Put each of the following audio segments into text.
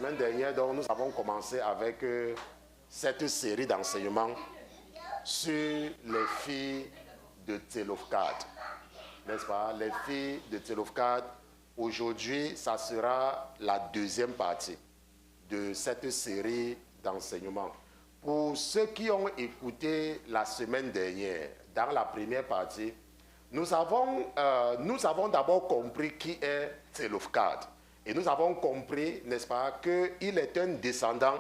semaine dernière, donc, nous avons commencé avec cette série d'enseignements sur les filles de Télofcad. N'est-ce pas? Les filles de Télofcad. Aujourd'hui, ça sera la deuxième partie de cette série d'enseignements. Pour ceux qui ont écouté la semaine dernière, dans la première partie, nous avons d'abord compris qui est Télofcad. Et nous avons compris, n'est-ce pas, qu'il est un descendant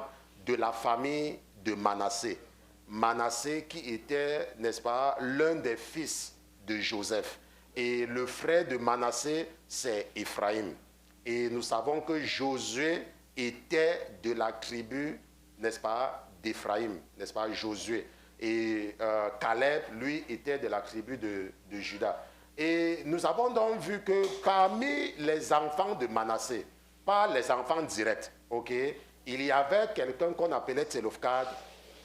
de la famille de Manassé. Manassé qui était, n'est-ce pas, l'un des fils de Joseph. Et le frère de Manassé, c'est Éphraïm. Et nous savons que Josué était de la tribu, n'est-ce pas, d'Éphraïm, n'est-ce pas, Josué. Et Caleb, lui, était de la tribu de Juda. Et nous avons donc vu que parmi les enfants de Manassé, pas les enfants directs, ok, il y avait quelqu'un qu'on appelait Télofcad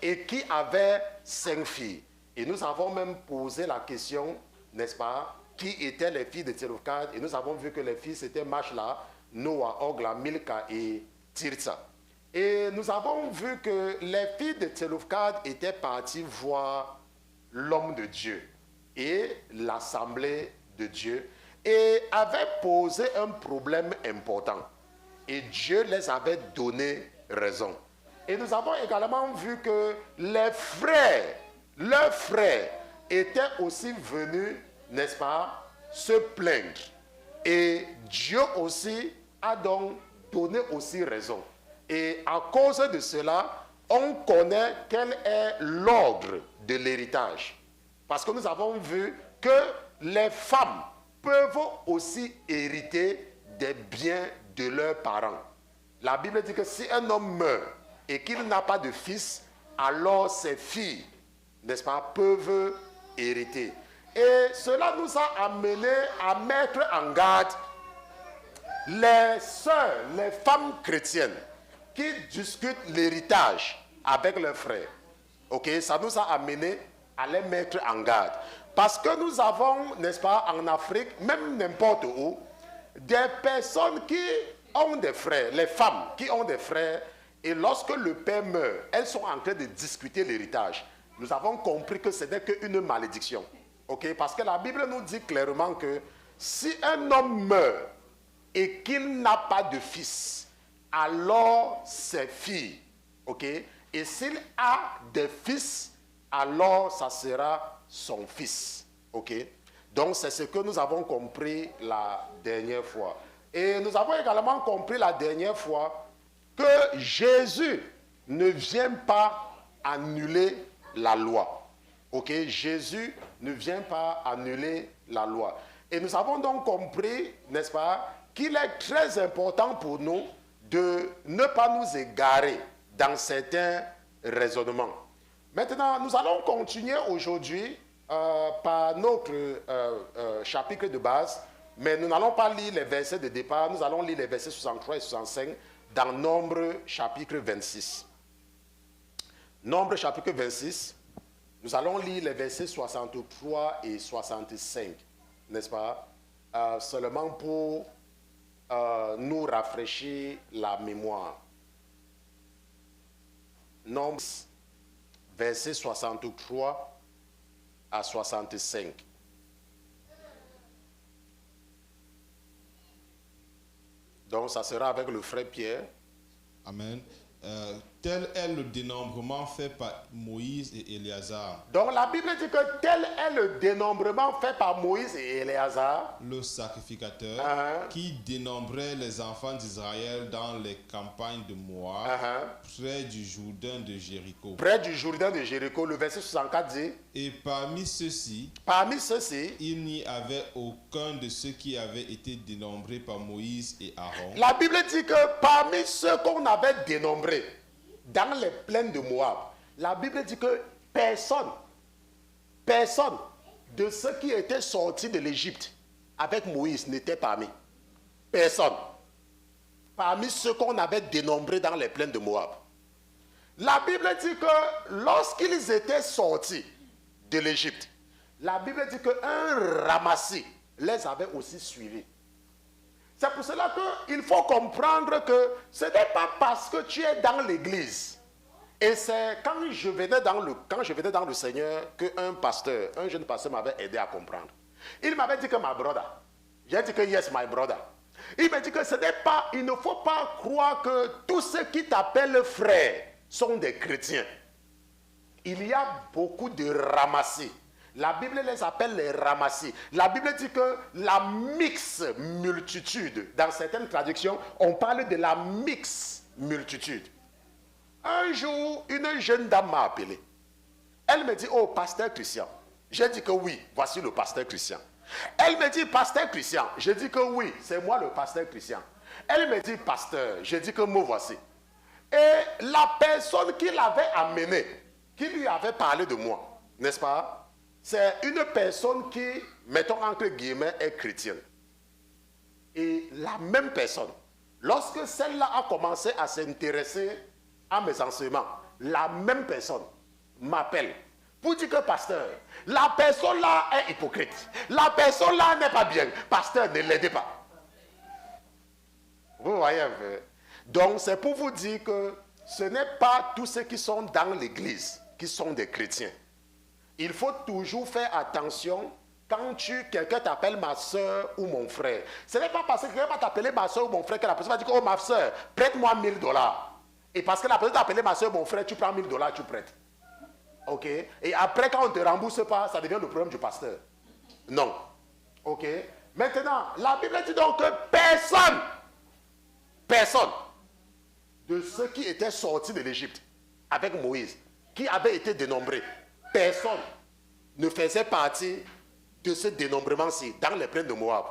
et qui avait 5 filles. Et nous avons même posé la question, n'est-ce pas, qui étaient les filles de Télofcad. Et nous avons vu que les filles, c'était Machla, Noah, Ogla, Milka et Tirtsa. Et nous avons vu que les filles de Télofcad étaient parties voir l'homme de Dieu et l'assemblée de Dieu et avaient posé un problème important. Et Dieu les avait donné raison. Et nous avons également vu que les frères, leurs frères, étaient aussi venus, n'est-ce pas, se plaindre. Et Dieu aussi a donc donné aussi raison. Et à cause de cela, on connaît quel est l'ordre de l'héritage. Parce que nous avons vu que les femmes peuvent aussi hériter des biens de leurs parents. La Bible dit que si un homme meurt et qu'il n'a pas de fils, alors ses filles, n'est-ce pas, peuvent hériter. Et cela nous a amené à mettre en garde les sœurs, les femmes chrétiennes qui discutent l'héritage avec leurs frères. Ok, ça nous a amené à les mettre en garde. Parce que nous avons, n'est-ce pas, en Afrique, même n'importe où, des personnes qui ont des frères, les femmes qui ont des frères, et lorsque le père meurt, elles sont en train de discuter l'héritage. Nous avons compris que ce n'est qu'une malédiction. Ok, parce que la Bible nous dit clairement que si un homme meurt et qu'il n'a pas de fils, alors ses filles, ok, et s'il a des fils, alors ça sera son fils, ok. Donc c'est ce que nous avons compris la dernière fois. Et nous avons également compris la dernière fois que Jésus ne vient pas annuler la loi, ok. Jésus ne vient pas annuler la loi. Et nous avons donc compris, n'est-ce pas, qu'il est très important pour nous de ne pas nous égarer dans certains raisonnements. Maintenant, nous allons continuer aujourd'hui par notre chapitre de base, mais nous n'allons pas lire les versets de départ, nous allons lire les versets 63 et 65 dans Nombre chapitre 26. Nombre chapitre 26, nous allons lire les versets 63 et 65, n'est-ce pas? Seulement pour nous rafraîchir la mémoire. Nombre, versets 63 à 65. Donc, ça sera avec le frère Pierre. Amen. Tel est le dénombrement fait par Moïse et Éléazar. Donc la Bible dit que tel est le dénombrement fait par Moïse et Éléazar, le sacrificateur, qui dénombrait les enfants d'Israël dans les campagnes de Moab, près du Jourdain de Jéricho. Près du Jourdain de Jéricho, le verset 64 dit. Et parmi ceux-ci, il n'y avait aucun de ceux qui avaient été dénombrés par Moïse et Aaron. La Bible dit que parmi ceux qu'on avait dénombrés dans les plaines de Moab, la Bible dit que personne de ceux qui étaient sortis de l'Égypte avec Moïse n'était parmi. Personne. Parmi ceux qu'on avait dénombrés dans les plaines de Moab. La Bible dit que lorsqu'ils étaient sortis de l'Égypte, la Bible dit qu'un ramassis les avait aussi suivis. C'est pour cela qu'il faut comprendre que ce n'est pas parce que tu es dans l'église. Et c'est quand je venais dans le Seigneur qu'un pasteur, un jeune pasteur m'avait aidé à comprendre. Il m'avait dit que my brother. J'ai dit que yes, my brother. Il m'a dit que il ne faut pas croire que tous ceux qui t'appellent frère sont des chrétiens. Il y a beaucoup de ramassis. La Bible les appelle les ramassis. La Bible dit que la mixte multitude, dans certaines traductions, on parle de la mixte multitude. Un jour, une jeune dame m'a appelé. Elle me dit, oh, pasteur Christian. J'ai dit que oui, voici le pasteur Christian. Elle me dit, pasteur Christian. J'ai dit que oui, c'est moi le pasteur Christian. Elle me dit, pasteur. J'ai dit que me voici. Et la personne qui l'avait amené, qui lui avait parlé de moi, n'est-ce pas? C'est une personne qui, mettons entre guillemets, est chrétienne. Et la même personne, lorsque celle-là a commencé à s'intéresser à mes enseignements, la même personne m'appelle pour dire que pasteur, la personne là est hypocrite. La personne là n'est pas bien. Pasteur, ne l'aidez pas. Vous voyez un peu. Donc c'est pour vous dire que ce n'est pas tous ceux qui sont dans l'église qui sont des chrétiens. Il faut toujours faire attention quand quelqu'un t'appelle ma soeur ou mon frère. Ce n'est pas parce que quelqu'un va t'appeler ma soeur ou mon frère que la personne va dire, oh ma soeur, prête-moi $1000. Et parce que la personne t'a appelé ma soeur ou mon frère, tu prends $1000, tu prêtes. Ok? Et après, quand on ne te rembourse pas, ça devient le problème du pasteur. Non. Ok? Maintenant, la Bible dit donc que personne de ceux qui étaient sortis de l'Égypte avec Moïse, qui avaient été dénombrés, personne ne faisait partie de ce dénombrement-ci dans les plaines de Moab.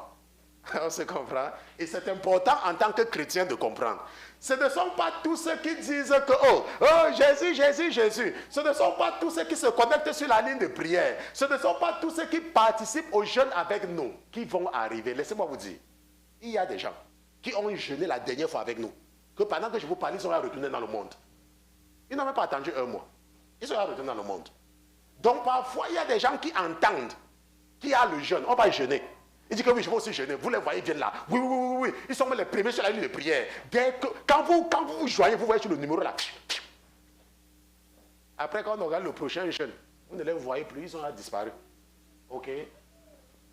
On se comprend? Et c'est important en tant que chrétien de comprendre. Ce ne sont pas tous ceux qui disent que Jésus, Jésus, Jésus. Ce ne sont pas tous ceux qui se connectent sur la ligne de prière. Ce ne sont pas tous ceux qui participent au jeûne avec nous qui vont arriver. Laissez-moi vous dire, il y a des gens qui ont jeûné la dernière fois avec nous, que pendant que je vous parle, ils sont retournés dans le monde. Ils n'ont même pas attendu un mois. Ils sont retournés dans le monde. Donc parfois, il y a des gens qui entendent qu'il y a le jeûne. On va jeûner. Ils disent que oui, je vais aussi jeûner. Vous les voyez, ils viennent là. Oui, oui, oui, oui. Ils sont les premiers sur la ligne de prière. Quand vous joignez, vous voyez sur le numéro là. Après, quand on regarde le prochain jeûne, vous ne les voyez plus, ils ont disparu. Ok? Et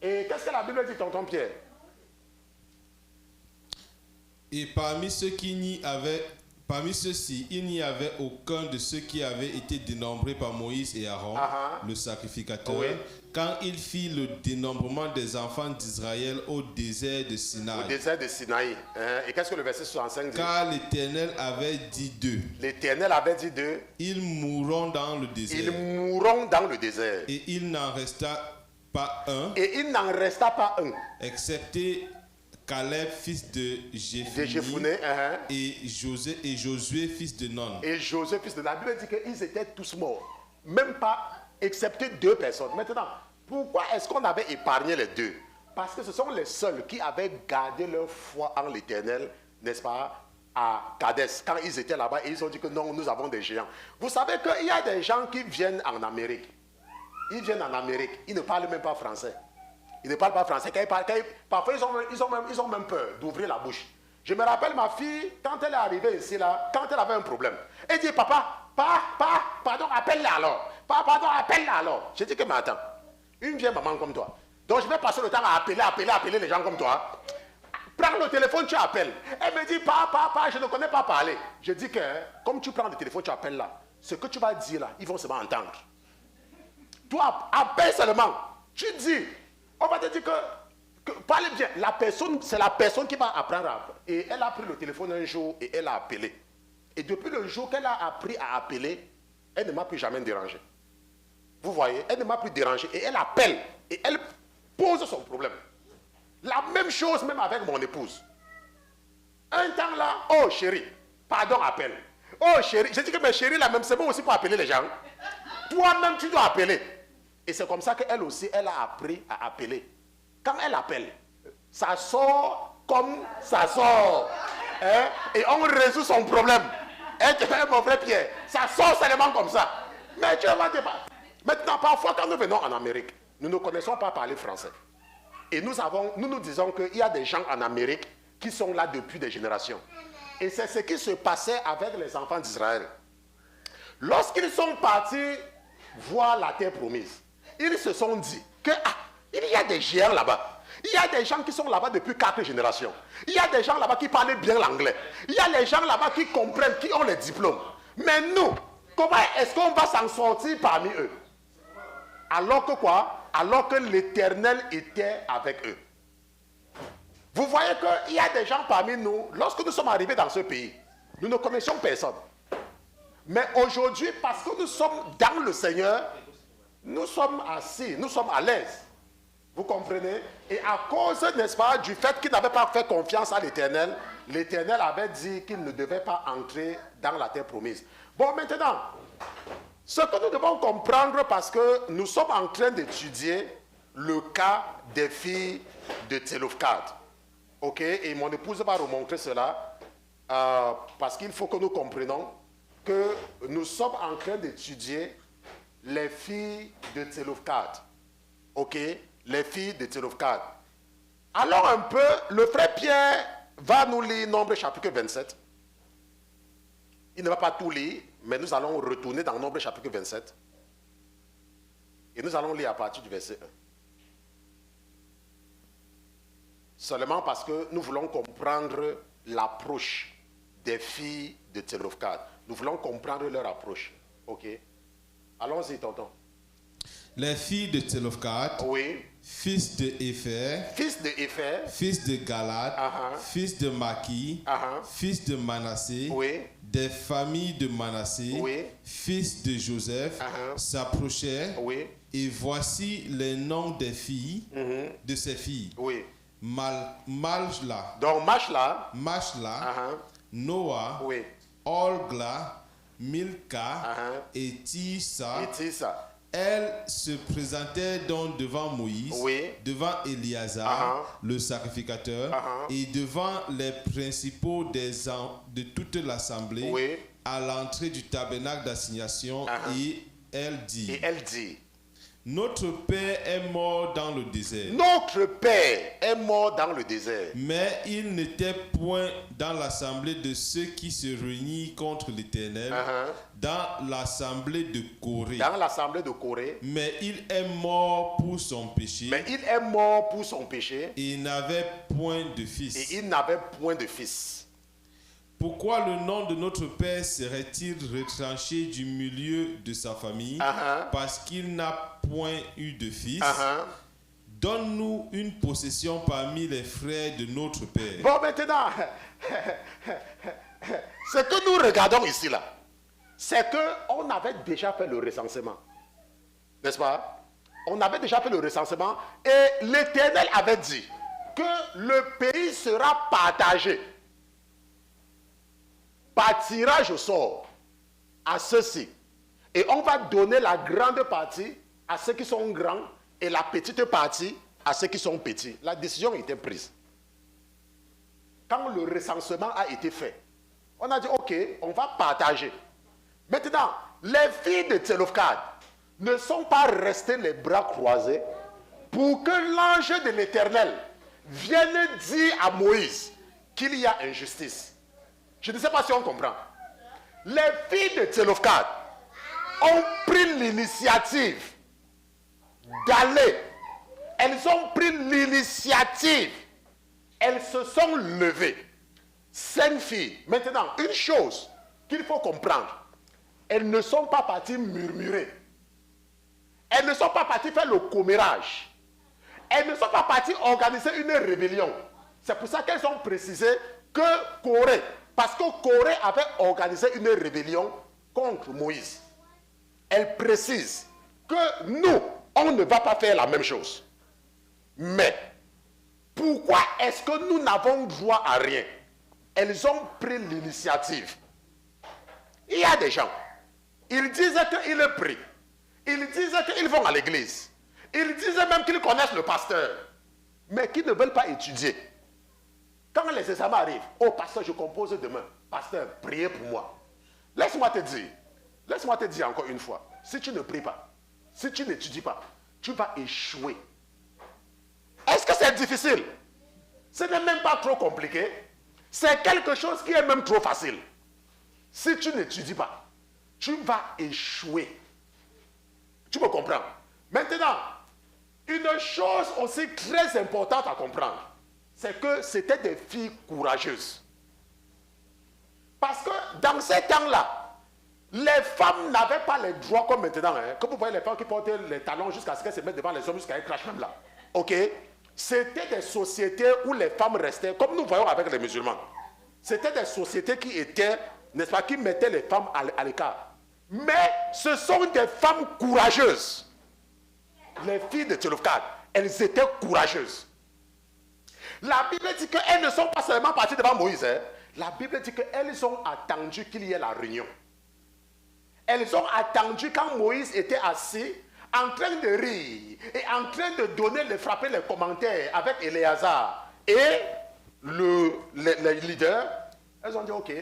qu'est-ce que la Bible dit, tonton Pierre? Et parmi ceux-ci, il n'y avait aucun de ceux qui avaient été dénombrés par Moïse et Aaron, le sacrificateur, oui, quand il fit le dénombrement des enfants d'Israël au désert de Sinaï. Au désert de Sinaï. Et qu'est-ce que le verset 65 dit? Car l'Éternel avait dit d'eux. L'Éternel avait dit d'eux. Ils mourront dans le désert. Ils mourront dans le désert. Et il n'en resta pas un. Et il n'en resta pas un. Excepté Caleb, fils de Jephunneh, et Josué, fils de Nun. Et Josué, fils de Nun. La Bible dit qu'ils étaient tous morts. Même pas, excepté 2 personnes. Maintenant, pourquoi est-ce qu'on avait épargné les 2? Parce que ce sont les seuls qui avaient gardé leur foi en l'Éternel, n'est-ce pas, à Kadès. Quand ils étaient là-bas, et ils ont dit que non, nous avons des géants. Vous savez qu'il y a des gens qui viennent en Amérique. Ils viennent en Amérique. Ils ne parlent même pas français. Ils ne parlent pas français. Parfois, ils ont même peur d'ouvrir la bouche. Je me rappelle ma fille, quand elle est arrivée ici, là, quand elle avait un problème, elle dit, papa, pardon, appelle-la alors. Pardon, appelle-la alors. J'ai dit que, mais attends, une vieille maman comme toi. Donc, je vais passer le temps à appeler les gens comme toi. Prends le téléphone, tu appelles. Elle me dit, papa, je ne connais pas parler. Je dis que, comme tu prends le téléphone, tu appelles là. Ce que tu vas dire là, ils vont seulement entendre. Toi, appelle seulement. Tu dis. On va te dire que parlez bien. La personne, c'est la personne qui va apprendre à appeler. Et elle a pris le téléphone un jour et elle a appelé. Et depuis le jour qu'elle a appris à appeler, elle ne m'a plus jamais dérangé. Vous voyez, elle ne m'a plus dérangé. Et elle appelle. Et elle pose son problème. La même chose même avec mon épouse. Un temps là, oh chérie, pardon, appelle. Oh chérie, j'ai dit que mes chéris là même, c'est bon aussi pour appeler les gens. Toi-même, tu dois appeler. Et c'est comme ça qu'elle aussi, elle a appris à appeler. Quand elle appelle, ça sort comme ça sort. Hein? Et on résout son problème. Mon frère Pierre, ça sort seulement comme ça. Mais tu vas dire, maintenant, parfois, quand nous venons en Amérique, nous ne connaissons pas parler français. Et nous disons qu'il y a des gens en Amérique qui sont là depuis des générations. Et c'est ce qui se passait avec les enfants d'Israël. Lorsqu'ils sont partis voir la terre promise, ils se sont dit que il y a des géants là-bas. Il y a des gens qui sont là-bas depuis 4 générations. Il y a des gens là-bas qui parlent bien l'anglais. Il y a des gens là-bas qui comprennent, qui ont les diplômes. Mais nous, comment est-ce qu'on va s'en sortir parmi eux? Alors que quoi? Alors que l'Éternel était avec eux. Vous voyez qu'il y a des gens parmi nous, lorsque nous sommes arrivés dans ce pays, nous ne connaissions personne. Mais aujourd'hui, parce que nous sommes dans le Seigneur, nous sommes assis, nous sommes à l'aise. Vous comprenez? Et à cause, n'est-ce pas, du fait qu'ils n'avaient pas fait confiance à l'Éternel, l'Éternel avait dit qu'il ne devait pas entrer dans la terre promise. Bon, maintenant, ce que nous devons comprendre, parce que nous sommes en train d'étudier le cas des filles de Tselofkhad. Ok? Et mon épouse va remontrer cela, parce qu'il faut que nous comprenions que nous sommes en train d'étudier les filles de Tselofkhad. Ok? Les filles de Tselofkhad. Alors un peu, le frère Pierre va nous lire Nombre chapitre 27. Il ne va pas tout lire, mais nous allons retourner dans Nombre chapitre 27. Et nous allons lire à partir du verset 1. Seulement parce que nous voulons comprendre l'approche des filles de Tselofkhad. Nous voulons comprendre leur approche. Ok? Allons-y, tonton. Les filles de Tselofkhad, oui, fils de Épher, fils de Galad, fils de Maki, fils de Manassé, oui, des familles de Manassé, oui, fils de Joseph, s'approchèrent, oui, et voici les noms des filles, de ces filles. Oui. Majla, donc Machla, Noah, oui, Olgla, Milka et Tissa. Elles se présentaient donc devant Moïse, oui, devant Éliazar, le sacrificateur, et devant les principaux de toute l'assemblée, oui, à l'entrée du tabernacle d'assignation, et elle dit, notre père est mort dans le désert. Notre père est mort dans le désert. Mais il n'était point dans l'assemblée de ceux qui se réunissent contre l'Éternel, dans l'assemblée de Corée. Dans l'assemblée de Corée. Mais il est mort pour son péché. Et il n'avait point de fils. Pourquoi le nom de notre père serait-il retranché du milieu de sa famille? Parce qu'il n'a point eu de fils. Donne-nous une possession parmi les frères de notre père. Bon, maintenant, ce que nous regardons ici, là, c'est qu'on avait déjà fait le recensement. N'est-ce pas? On avait déjà fait le recensement et l'Éternel avait dit que le pays sera partagé par tirage au sort à ceux-ci. Et on va donner la grande partie à ceux qui sont grands et la petite partie à ceux qui sont petits. La décision était prise. Quand le recensement a été fait, on a dit, ok, on va partager. Maintenant, les filles de Tselofkhad ne sont pas restées les bras croisés pour que l'ange de l'Éternel vienne dire à Moïse qu'il y a injustice. Je ne sais pas si on comprend. Les filles de Tselofkhad ont pris l'initiative d'aller. Elles ont pris l'initiative. Elles se sont levées. 5 filles. Maintenant, une chose qu'il faut comprendre. Elles ne sont pas parties murmurer. Elles ne sont pas parties faire le commérage. Elles ne sont pas parties organiser une rébellion. C'est pour ça qu'elles ont précisé que Corée, parce que Corée avait organisé une rébellion contre Moïse. Elle précise que nous, on ne va pas faire la même chose. Mais, pourquoi est-ce que nous n'avons droit à rien? Elles ont pris l'initiative. Il y a des gens, ils disaient qu'ils prient. Ils disaient qu'ils vont à l'église. Ils disaient même qu'ils connaissent le pasteur. Mais qui ne veulent pas étudier. Quand les examens arrivent, oh pasteur, je compose demain. Pasteur, priez pour moi. Laisse-moi te dire encore une fois. Si tu ne pries pas, si tu n'étudies pas, tu vas échouer. Est-ce que c'est difficile? Ce n'est même pas trop compliqué. C'est quelque chose qui est même trop facile. Si tu n'étudies pas, tu vas échouer. Tu me comprends? Maintenant, une chose aussi très importante à comprendre, c'est que c'était des filles courageuses. Parce que dans ces temps-là, les femmes n'avaient pas les droits comme maintenant. Comme vous voyez les femmes qui portaient les talons jusqu'à ce qu'elles se mettent devant les hommes, jusqu'à qu'elles crachent même là. Ok? C'était des sociétés où les femmes restaient, comme nous voyons avec les musulmans. C'était des sociétés qui étaient, n'est-ce pas, qui mettaient les femmes à l'écart. Mais ce sont des femmes courageuses. Les filles de Tselofkhad, elles étaient courageuses. La Bible dit qu'elles ne sont pas seulement parties devant Moïse. La Bible dit qu'elles ont attendu qu'il y ait la réunion. Elles ont attendu quand Moïse était assis, en train de rire et en train de donner, de frapper les commentaires avec Éléazar et les leaders. Elles ont dit, ok,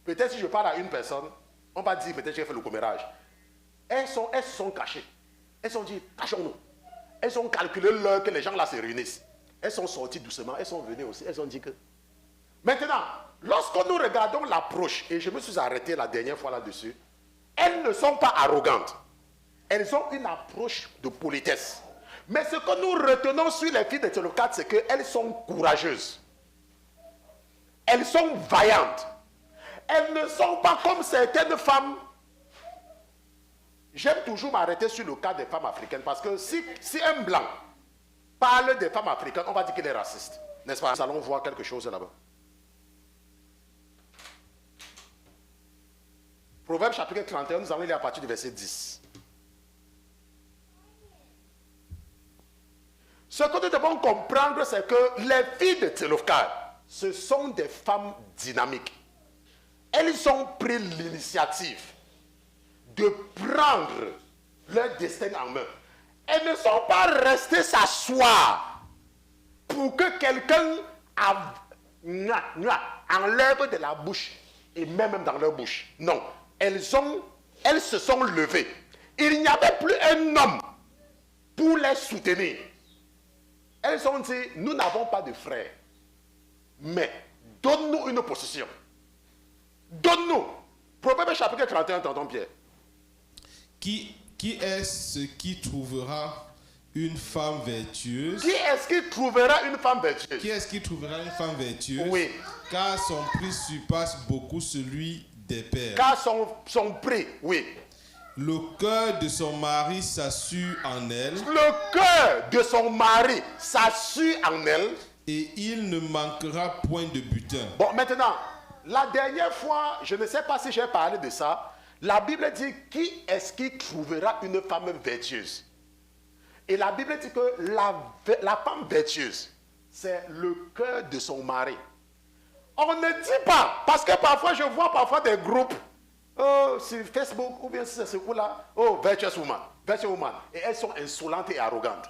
peut-être si je parle à une personne, on va dire peut-être que j'ai fait le commérage. Elles se sont cachées. Elles ont dit, cachons-nous. Elles ont calculé l'heure que les gens là se réunissent. Elles sont sorties doucement, elles sont venues aussi. Elles ont dit que... Maintenant, lorsque nous regardons l'approche, et je me suis arrêté la dernière fois là-dessus, elles ne sont pas arrogantes. Elles ont une approche de politesse. Mais ce que nous retenons sur les filles de Tselofkhad, c'est qu'elles sont courageuses. Elles sont vaillantes. Elles ne sont pas comme certaines femmes. J'aime toujours m'arrêter sur le cas des femmes africaines parce que si un blanc parle des femmes africaines, on va dire qu'il est raciste. N'est-ce pas? Nous allons voir quelque chose là-bas. Proverbe chapitre 31, nous allons lire à partir du verset 10. Ce que nous devons comprendre, c'est que les filles de Tselofkhad, ce sont des femmes dynamiques. Elles ont pris l'initiative de prendre leur destin en main. Elles ne sont pas restées s'asseoir pour que quelqu'un enlève de la bouche et même dans leur bouche. Non, elles se sont levées. Il n'y avait plus un homme pour les soutenir. Elles ont dit, nous n'avons pas de frères, mais donne-nous une position. Donne-nous. Proverbe chapitre 31, tonton Pierre. Qui est-ce qui trouvera une femme vertueuse? Qui est-ce qui trouvera une femme vertueuse? Qui est-ce qui trouvera une femme vertueuse? Oui. Car son prix surpasse beaucoup celui des pères. Car son prix, oui. Le cœur de son mari s'assure en elle. Le cœur de son mari s'assure en elle. Et il ne manquera point de butin. Bon, maintenant, la dernière fois, je ne sais pas si j'ai parlé de ça. La Bible dit, qui est-ce qui trouvera une femme vertueuse? Et la Bible dit que la femme vertueuse, c'est le cœur de son mari. On ne dit pas, parce que parfois, je vois parfois des groupes sur Facebook, ou bien sur ce coup-là, virtuous woman, et elles sont insolentes et arrogantes.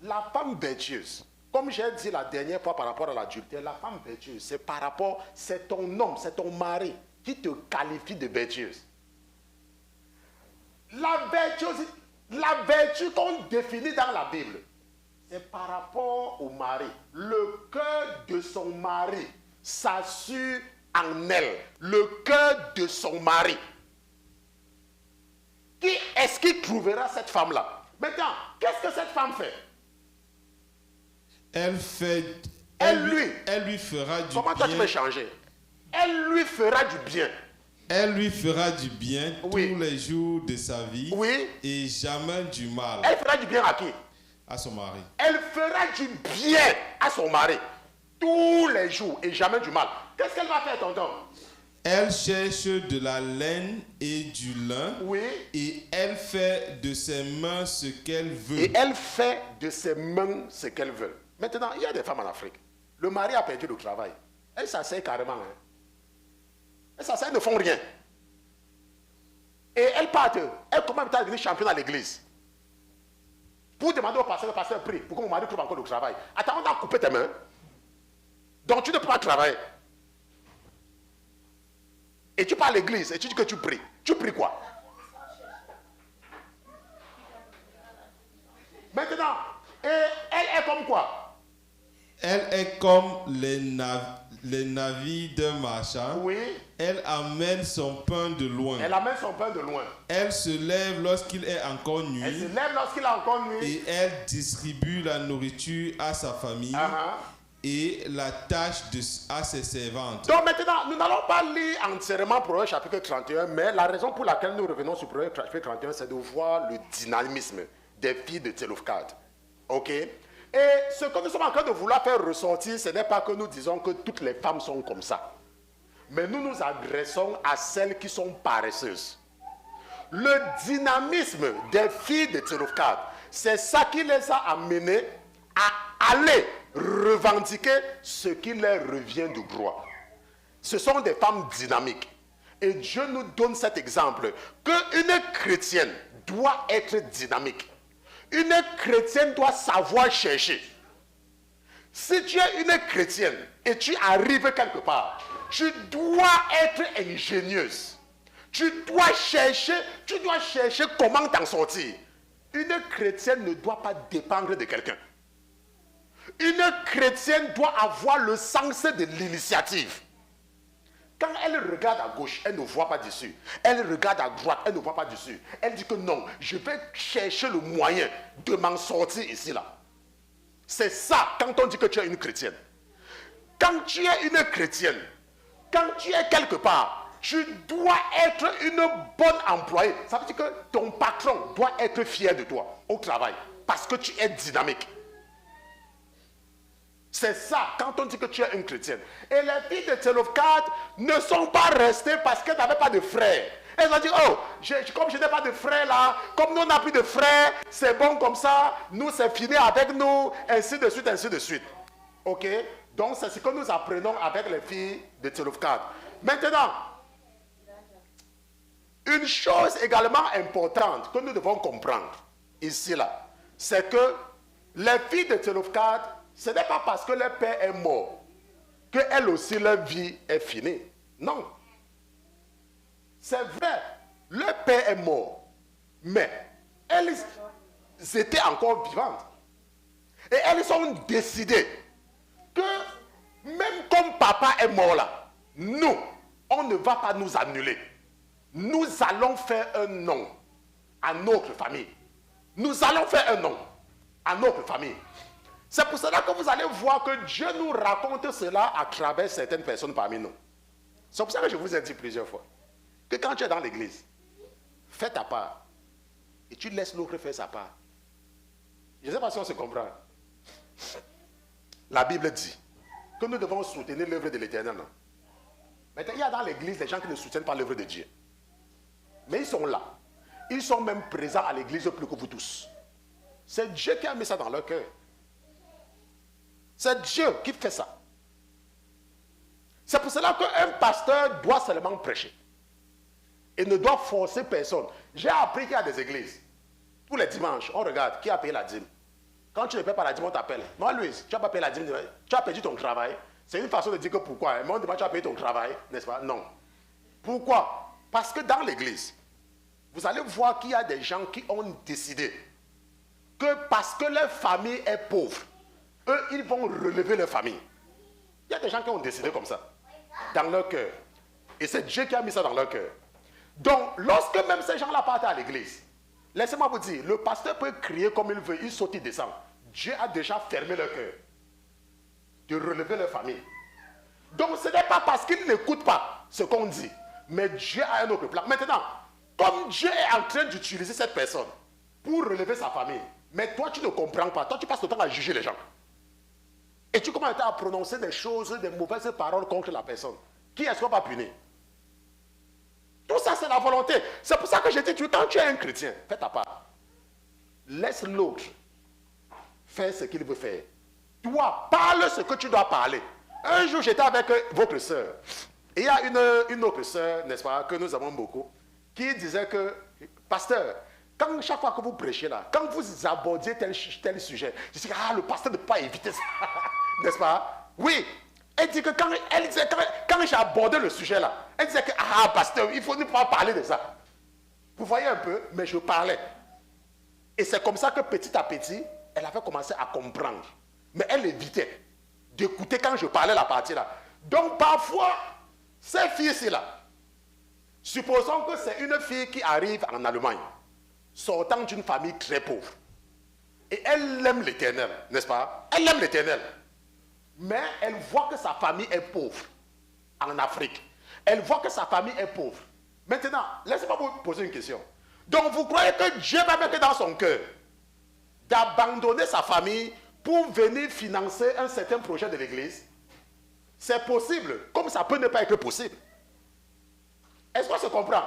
La femme vertueuse, comme j'ai dit la dernière fois par rapport à l'adultère, la femme vertueuse, c'est par rapport, c'est ton homme, c'est ton mari qui te qualifie de vertueuse. La vertu qu'on définit dans la Bible, c'est par rapport au mari. Le cœur de son mari s'assure en elle. Le cœur de son mari. Qui est-ce qui trouvera cette femme-là? Maintenant, qu'est-ce que cette femme fait? Elle lui fera du bien. Comment toi tu peux changer? Elle lui fera du bien. Elle lui fera du bien tous les jours de sa vie. Oui. Et jamais du mal. Elle fera du bien à qui? À son mari. Elle fera du bien à son mari tous les jours et jamais du mal. Qu'est-ce qu'elle va faire, tonton? Elle cherche de la laine et du lin. Oui. Et elle fait de ses mains ce qu'elle veut. Et elle fait de ses mains ce qu'elle veut. Maintenant, il y a des femmes en Afrique. Le mari a perdu le travail. Elles s'asseyent carrément. Elles s'asseyent, elles ne font rien. Et elles partent. Elles commencent à devenir championnes à l'église. Pour demander au pasteur, le pasteur prie pour que mon mari trouve encore le travail. Attends, on a coupé tes mains. Donc tu ne peux pas travailler. Et tu pars à l'église et tu dis que tu pries. Tu pries quoi? Maintenant, et elle est comme quoi? Elle est comme les navires d'un marchand. Oui. Elle amène son pain de loin. Elle amène son pain de loin. Elle se lève lorsqu'il est encore nuit. Elle se lève lorsqu'il est encore nuit. Et elle distribue la nourriture à sa famille. Et la tâche à ses servantes. Donc maintenant, nous n'allons pas lire entièrement Proverbe chapitre 31, mais la raison pour laquelle nous revenons sur Proverbe chapitre 31, c'est de voir le dynamisme des filles de Tselofkhad. Ok? Et ce que nous sommes en train de vouloir faire ressortir, ce n'est pas que nous disons que toutes les femmes sont comme ça. Mais nous nous adressons à celles qui sont paresseuses. Le dynamisme des filles de Tselofkhad, c'est ça qui les a amenées à aller revendiquer ce qui leur revient de droit. Ce sont des femmes dynamiques. Et Dieu nous donne cet exemple qu'une chrétienne doit être dynamique. Une chrétienne doit savoir chercher. Si tu es une chrétienne et tu arrives quelque part, tu dois être ingénieuse. Tu dois chercher comment t'en sortir. Une chrétienne ne doit pas dépendre de quelqu'un. Une chrétienne doit avoir le sens de l'initiative. Quand elle regarde à gauche, elle ne voit pas dessus. Elle regarde à droite, elle ne voit pas dessus. Elle dit que non, je vais chercher le moyen de m'en sortir ici, là. C'est ça quand on dit que tu es une chrétienne. Quand tu es une chrétienne, quand tu es quelque part, tu dois être une bonne employée. Ça veut dire que ton patron doit être fier de toi au travail parce que tu es dynamique. C'est ça, quand on dit que tu es une chrétienne. Et les filles de Tselofkhad ne sont pas restées parce qu'elles n'avaient pas de frères. Elles ont dit, oh, comme je n'ai pas de frères là, comme nous on n'a plus de frères, c'est bon comme ça, nous c'est fini avec nous, ainsi de suite, ainsi de suite. Ok? Donc c'est ce que nous apprenons avec les filles de Tselofkhad. Maintenant, une chose également importante que nous devons comprendre ici là, c'est que les filles de Tselofkhad, ce n'est pas parce que leur père est mort qu'elle aussi leur vie est finie. Non. C'est vrai, leur père est mort, mais elles étaient encore vivantes. Et elles ont décidé que même comme papa est mort là, nous, on ne va pas nous annuler. Nous allons faire un nom à notre famille. Nous allons faire un nom à notre famille. C'est pour cela que vous allez voir que Dieu nous raconte cela à travers certaines personnes parmi nous. C'est pour ça que je vous ai dit plusieurs fois que quand tu es dans l'église, fais ta part et tu laisses l'autre faire sa part. Je ne sais pas si on se comprend. La Bible dit que nous devons soutenir l'œuvre de l'Éternel. Maintenant, il y a dans l'église des gens qui ne soutiennent pas l'œuvre de Dieu. Mais ils sont là. Ils sont même présents à l'église plus que vous tous. C'est Dieu qui a mis ça dans leur cœur. C'est Dieu qui fait ça. C'est pour cela qu'un pasteur doit seulement prêcher. Et ne doit forcer personne. J'ai appris qu'il y a des églises. Tous les dimanches, on regarde qui a payé la dîme. Quand tu ne payes pas la dîme, on t'appelle. Non, Louise, tu n'as pas payé la dîme. Tu as perdu ton travail. C'est une façon de dire que pourquoi. Mais on demande tu as payé ton travail, n'est-ce pas? Non. Pourquoi? Parce que dans l'église, vous allez voir qu'il y a des gens qui ont décidé que parce que leur famille est pauvre, eux, ils vont relever leur famille. Il y a des gens qui ont décidé comme ça, dans leur cœur. Et c'est Dieu qui a mis ça dans leur cœur. Donc, lorsque même ces gens-là partent à l'église, laissez-moi vous dire, le pasteur peut crier comme il veut, il saute, il descend. Dieu a déjà fermé leur cœur de relever leur famille. Donc, ce n'est pas parce qu'ils n'écoutent pas ce qu'on dit, mais Dieu a un autre plan. Maintenant, comme Dieu est en train d'utiliser cette personne pour relever sa famille, mais toi, tu ne comprends pas. Toi, tu passes le temps à juger les gens. Et tu commences à prononcer des choses, des mauvaises paroles contre la personne. Qui est-ce qu'on va punir? Tout ça, c'est la volonté. C'est pour ça que je dis, quand tu es un chrétien, fais ta part. Laisse l'autre faire ce qu'il veut faire. Toi, parle ce que tu dois parler. Un jour, j'étais avec votre soeur. Et il y a une autre soeur, n'est-ce pas, que nous avons beaucoup, qui disait que, pasteur, chaque fois que vous prêchez là, quand vous abordiez tel sujet, je dis, le pasteur ne peut pas éviter ça. N'est-ce pas? Oui. Elle dit que quand j'ai abordé le sujet là, elle disait que, pasteur, il faut ne pas parler de ça. Vous voyez un peu, mais je parlais. Et c'est comme ça que petit à petit, elle avait commencé à comprendre. Mais elle évitait. d'écouter quand je parlais la partie là. Donc parfois, ces filles-là, supposons que c'est une fille qui arrive en Allemagne, sortant d'une famille très pauvre. Et elle aime l'Éternel, n'est-ce pas? Elle aime l'Éternel. Mais elle voit que sa famille est pauvre en Afrique. Elle voit que sa famille est pauvre. Maintenant, laissez-moi vous poser une question. Donc vous croyez que Dieu va mettre dans son cœur d'abandonner sa famille pour venir financer un certain projet de l'église? C'est possible, comme ça peut ne pas être possible. Est-ce qu'on se comprend?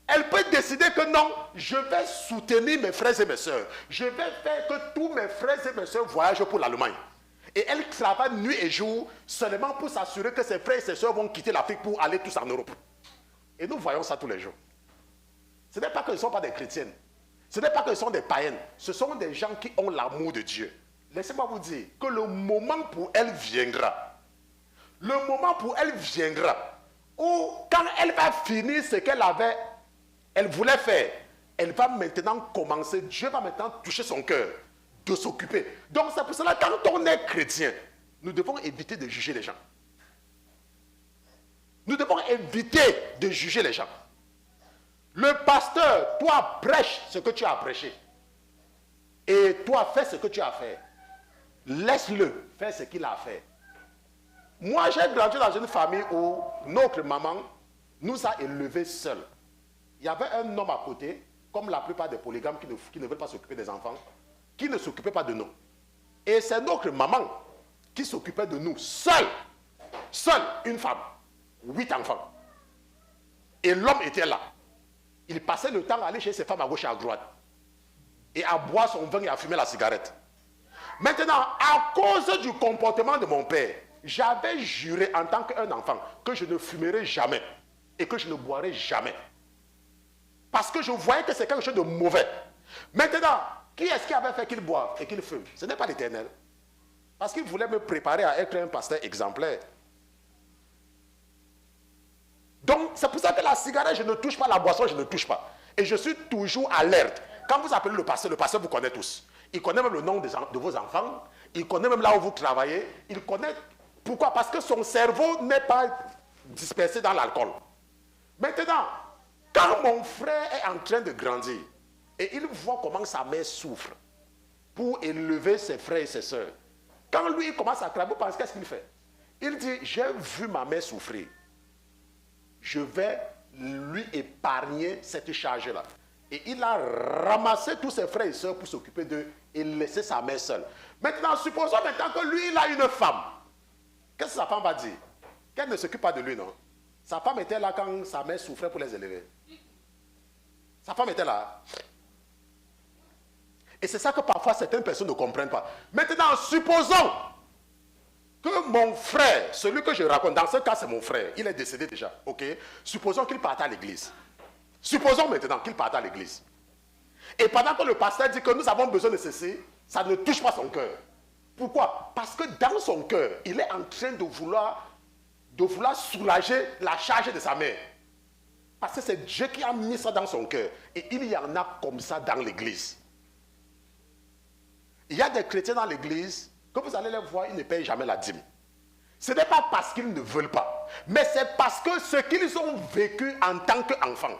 Elle peut décider que non, je vais soutenir mes frères et mes soeurs. Je vais faire que tous mes frères et mes soeurs voyagent pour l'Allemagne. Et elle travaille nuit et jour seulement pour s'assurer que ses frères et ses soeurs vont quitter l'Afrique pour aller tous en Europe. Et nous voyons ça tous les jours. Ce n'est pas qu'ils ne sont pas des chrétiennes. Ce n'est pas qu'ils sont des païennes. Ce sont des gens qui ont l'amour de Dieu. Laissez-moi vous dire que le moment pour elle viendra. Le moment pour elle viendra où quand elle va finir ce elle voulait faire, elle va maintenant commencer, Dieu va maintenant toucher son cœur, de s'occuper. Donc c'est pour cela que quand on est chrétien, nous devons éviter de juger les gens. Nous devons éviter de juger les gens. Le pasteur, toi, prêche ce que tu as prêché. Et toi, fais ce que tu as fait. Laisse-le faire ce qu'il a fait. Moi, j'ai grandi dans une famille où notre maman nous a élevés seuls. Il y avait un homme à côté, comme la plupart des polygames qui ne veulent pas s'occuper des enfants, qui ne s'occupait pas de nous. Et c'est notre maman qui s'occupait de nous, seule, une femme, 8 enfants. Et l'homme était là. Il passait le temps à aller chez ses femmes à gauche et à droite. Et à boire son vin et à fumer la cigarette. Maintenant, à cause du comportement de mon père, j'avais juré en tant qu'un enfant que je ne fumerai jamais et que je ne boirai jamais. Parce que je voyais que c'est quelque chose de mauvais. Maintenant, qui est-ce qui avait fait qu'il boive et qu'il fume? Ce n'est pas l'Éternel. Parce qu'il voulait me préparer à être un pasteur exemplaire. Donc, c'est pour ça que la cigarette, je ne touche pas, la boisson, je ne touche pas. Et je suis toujours alerte. Quand vous appelez le pasteur vous connaît tous. Il connaît même le nom de vos enfants. Il connaît même là où vous travaillez. Il connaît... Pourquoi? Parce que son cerveau n'est pas dispersé dans l'alcool. Maintenant, quand mon frère est en train de grandir et il voit comment sa mère souffre pour élever ses frères et ses soeurs, quand lui il commence à travailler, vous pensez qu'est-ce qu'il fait? Il dit, j'ai vu ma mère souffrir. Je vais lui épargner cette charge-là. Et il a ramassé tous ses frères et soeurs pour s'occuper d'eux et laisser sa mère seule. Maintenant, supposons maintenant que lui, il a une femme. Qu'est-ce que sa femme va dire? Qu'elle ne s'occupe pas de lui, non? Sa femme était là quand sa mère souffrait pour les élever. Sa femme était là. Et c'est ça que parfois certaines personnes ne comprennent pas. Maintenant, supposons que mon frère, celui que je raconte, dans ce cas c'est mon frère, il est décédé déjà, ok? Supposons qu'il parte à l'église. Supposons maintenant qu'il parte à l'église. Et pendant que le pasteur dit que nous avons besoin de ceci, ça ne touche pas son cœur. Pourquoi? Parce que dans son cœur, il est en train de vouloir soulager la charge de sa mère. Parce que c'est Dieu qui a mis ça dans son cœur. Et il y en a comme ça dans l'église. Il y a des chrétiens dans l'église, que vous allez les voir, ils ne payent jamais la dîme. Ce n'est pas parce qu'ils ne veulent pas, mais c'est parce que ce qu'ils ont vécu en tant qu'enfants,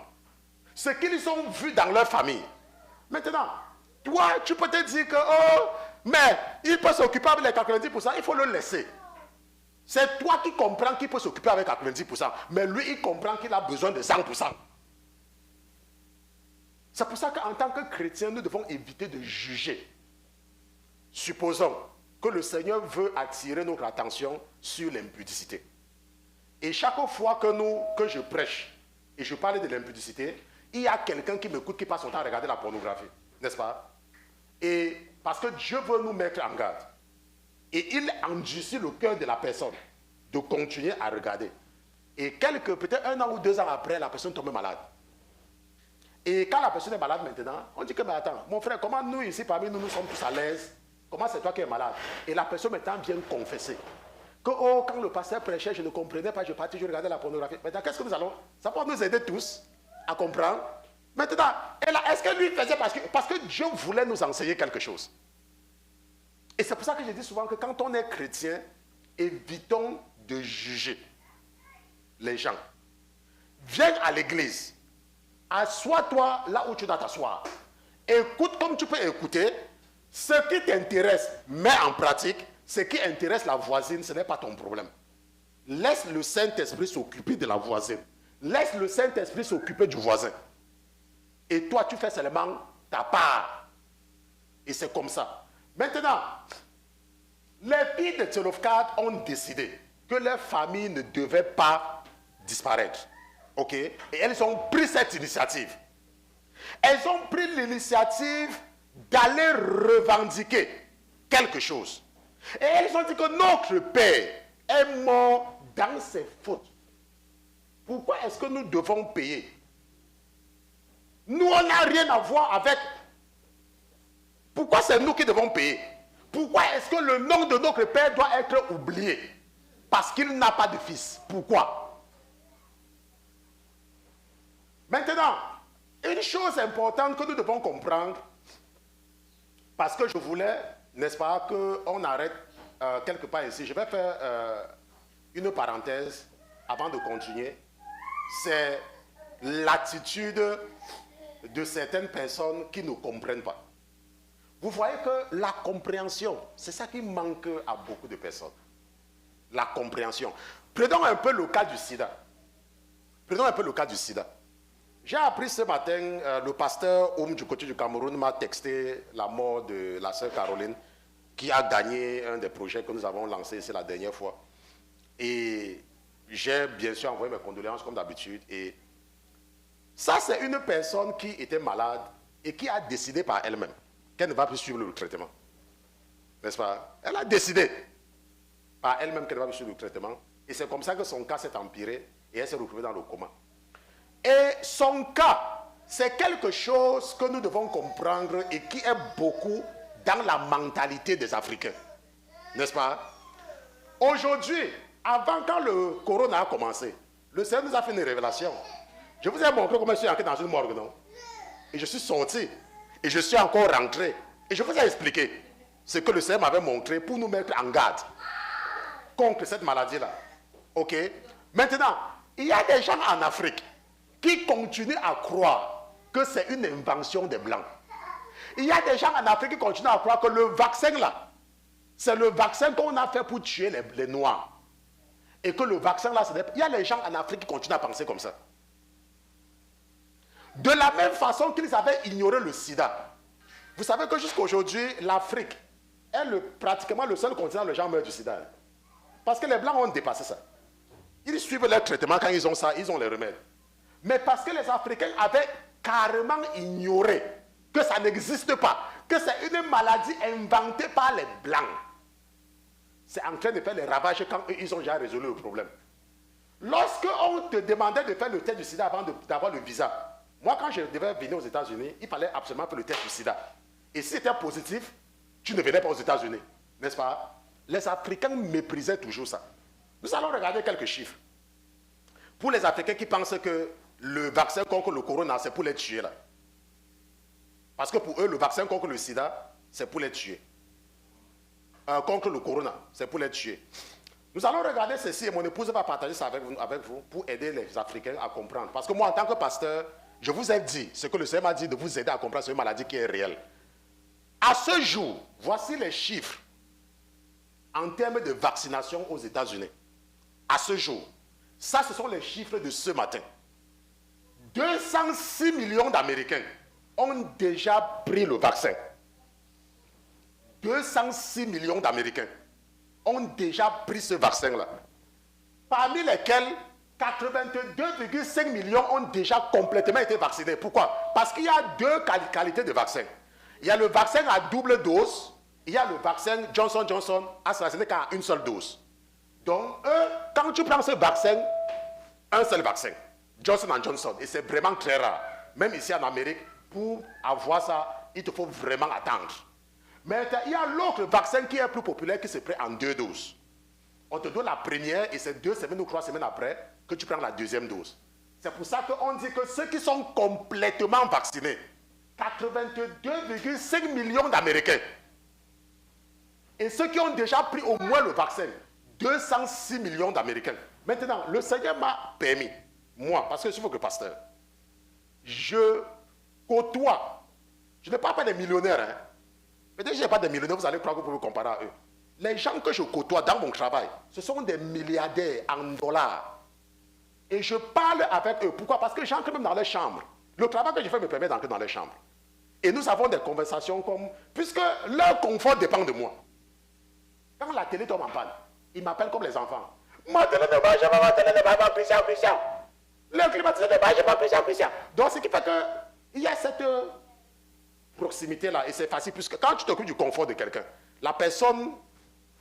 ce qu'ils ont vu dans leur famille. Maintenant, toi, tu peux te dire que, oh, mais il peut s'occuper avec les 90%, il faut le laisser. C'est toi qui comprends qu'il peut s'occuper avec 90%, mais lui, il comprend qu'il a besoin de 100%. C'est pour ça qu'en tant que chrétien, nous devons éviter de juger. Supposons que le Seigneur veut attirer notre attention sur l'impudicité. Et chaque fois que je prêche et je parle de l'impudicité, il y a quelqu'un qui m'écoute qui passe son temps à regarder la pornographie, n'est-ce pas? Et parce que Dieu veut nous mettre en garde. Et il endurcit le cœur de la personne de continuer à regarder. Et peut-être 1 an ou 2 ans après, la personne tombe malade. Et quand la personne est malade maintenant, on dit que, mais attends, mon frère, comment nous ici parmi nous, nous sommes tous à l'aise? Comment c'est toi qui es malade? Et la personne maintenant vient confesser. Que quand le pasteur prêchait, je ne comprenais pas, je partais, je regardais la pornographie. Maintenant, qu'est-ce que nous allons? Ça peut nous aider tous à comprendre. Maintenant, est-ce que lui faisait parce que Dieu voulait nous enseigner quelque chose? Et c'est pour ça que je dis souvent que quand on est chrétien, évitons de juger les gens. Viens à l'église. Assois-toi là où tu dois t'asseoir. Écoute comme tu peux écouter. Ce qui t'intéresse, mets en pratique. Ce qui intéresse la voisine, ce n'est pas ton problème. Laisse le Saint-Esprit s'occuper de la voisine. Laisse le Saint-Esprit s'occuper du voisin. Et toi, tu fais seulement ta part. Et c'est comme ça. Maintenant, les filles de Tselofkhad ont décidé que leur famille ne devait pas disparaître. OK? Et elles ont pris cette initiative. Elles ont pris l'initiative d'aller revendiquer quelque chose. Et elles ont dit que notre père est mort dans ses fautes. Pourquoi est-ce que nous devons payer? Nous, on n'a rien à voir avec. Pourquoi c'est nous qui devons payer? Pourquoi est-ce que le nom de notre père doit être oublié? Parce qu'il n'a pas de fils. Pourquoi? Maintenant, une chose importante que nous devons comprendre, parce que je voulais, n'est-ce pas, qu'on arrête quelque part ici. Je vais faire une parenthèse avant de continuer. C'est l'attitude de certaines personnes qui ne comprennent pas. Vous voyez que la compréhension, c'est ça qui manque à beaucoup de personnes. La compréhension. Prenons un peu le cas du sida. Prenons un peu le cas du sida. J'ai appris ce matin, le pasteur Oum du côté du Cameroun m'a texté la mort de la sœur Caroline, qui a gagné un des projets que nous avons lancé ici la dernière fois. Et j'ai bien sûr envoyé mes condoléances comme d'habitude. Et ça, c'est une personne qui était malade et qui a décidé par elle-même qu'elle ne va plus suivre le traitement. N'est-ce pas? Elle a décidé par elle-même qu'elle ne va plus suivre le traitement. Et c'est comme ça que son cas s'est empiré et elle s'est retrouvée dans le coma. Et son cas, c'est quelque chose que nous devons comprendre et qui est beaucoup dans la mentalité des Africains. N'est-ce pas? Aujourd'hui, avant quand le corona a commencé, le Seigneur nous a fait une révélation. Je vous ai montré comment je suis entré dans une morgue, non? Et je suis sorti. Et je suis encore rentré. Et je vous ai expliqué ce que le Seigneur m'avait montré pour nous mettre en garde contre cette maladie-là. OK? Maintenant, il y a des gens en Afrique qui continuent à croire que c'est une invention des Blancs. Il y a des gens en Afrique qui continuent à croire que le vaccin là, c'est le vaccin qu'on a fait pour tuer les Noirs. Et que le vaccin là, il y a des gens en Afrique qui continuent à penser comme ça. De la même façon qu'ils avaient ignoré le sida. Vous savez que jusqu'à aujourd'hui, l'Afrique est pratiquement le seul continent où les gens meurent du sida. Parce que les Blancs ont dépassé ça. Ils suivent leur traitement quand ils ont ça, ils ont les remèdes. Mais parce que les Africains avaient carrément ignoré que ça n'existe pas, que c'est une maladie inventée par les Blancs. C'est en train de faire les ravages quand ils ont déjà résolu le problème. Lorsque on te demandait de faire le test du sida avant d'avoir le visa, moi quand je devais venir aux États-Unis, il fallait absolument faire le test du sida. Et si c'était positif, tu ne venais pas aux États-Unis. N'est-ce pas? Les Africains méprisaient toujours ça. Nous allons regarder quelques chiffres. Pour les Africains qui pensent que le vaccin contre le corona, c'est pour les tuer là. Parce que pour eux, le vaccin contre le sida, c'est pour les tuer. Contre le corona, c'est pour les tuer. Nous allons regarder ceci et mon épouse va partager ça avec vous pour aider les Africains à comprendre. Parce que moi, en tant que pasteur, je vous ai dit ce que le Seigneur m'a dit de vous aider à comprendre cette maladie qui est réelle. À ce jour, voici les chiffres en termes de vaccination aux États-Unis. À ce jour, ça, ce sont les chiffres de ce matin. 206 millions d'Américains ont déjà pris le vaccin. 206 millions d'Américains ont déjà pris ce vaccin-là. Parmi lesquels 82,5 millions ont déjà complètement été vaccinés. Pourquoi? Parce qu'il y a deux qualités de vaccins. Il y a le vaccin à double dose, il y a le vaccin Johnson & Johnson AstraZeneca à une seule dose. Donc, quand tu prends ce vaccin, un seul vaccin, Johnson & Johnson, et c'est vraiment très rare. Même ici en Amérique, pour avoir ça, il te faut vraiment attendre. Mais il y a l'autre vaccin qui est plus populaire qui se prend en 2 doses. On te donne la première et c'est 2 semaines ou 3 semaines après que tu prends la deuxième dose. C'est pour ça qu'on dit que ceux qui sont complètement vaccinés, 82,5 millions d'Américains, et ceux qui ont déjà pris au moins le vaccin, 206 millions d'Américains. Maintenant, le Seigneur m'a permis, moi, parce que je suis que pasteur, je côtoie, je ne parle pas des millionnaires, hein. Peut-être que je n'ai pas des millionnaires, vous allez croire que vous pouvez me comparer à eux. Les gens que je côtoie dans mon travail, ce sont des milliardaires en dollars. Et je parle avec eux. Pourquoi? Parce que j'entre même dans les chambres. Le travail que je fais me permet d'entrer dans les chambres. Et nous avons des conversations comme... Puisque leur confort dépend de moi. Quand la télé tombe en panne, ils m'appellent comme les enfants. Ma télé ne va, je vais ma télé ne va pas, Christian. Le climatiseur ne va, je vais pas, Christian. Donc, ce qui fait qu'il y a cette proximité-là. Et c'est facile, puisque quand tu t'occupes du confort de quelqu'un, la personne,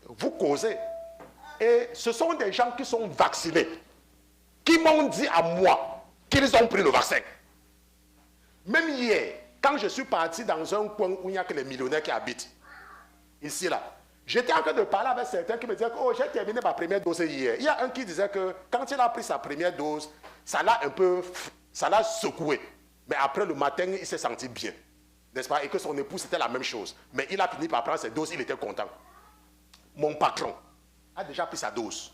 vous causez. Et ce sont des gens qui sont vaccinés, qui m'ont dit à moi qu'ils ont pris le vaccin. Même hier, quand je suis parti dans un coin où il n'y a que les millionnaires qui habitent, ici, là, j'étais en train de parler avec certains qui me disaient que oh, j'ai terminé ma première dose hier. Il y a un qui disait que quand il a pris sa première dose, ça l'a secoué. Mais après le matin, il s'est senti bien. N'est-ce pas? Et que son épouse, c'était la même chose. Mais il a fini par prendre ses doses, il était content. Mon patron a déjà pris sa dose.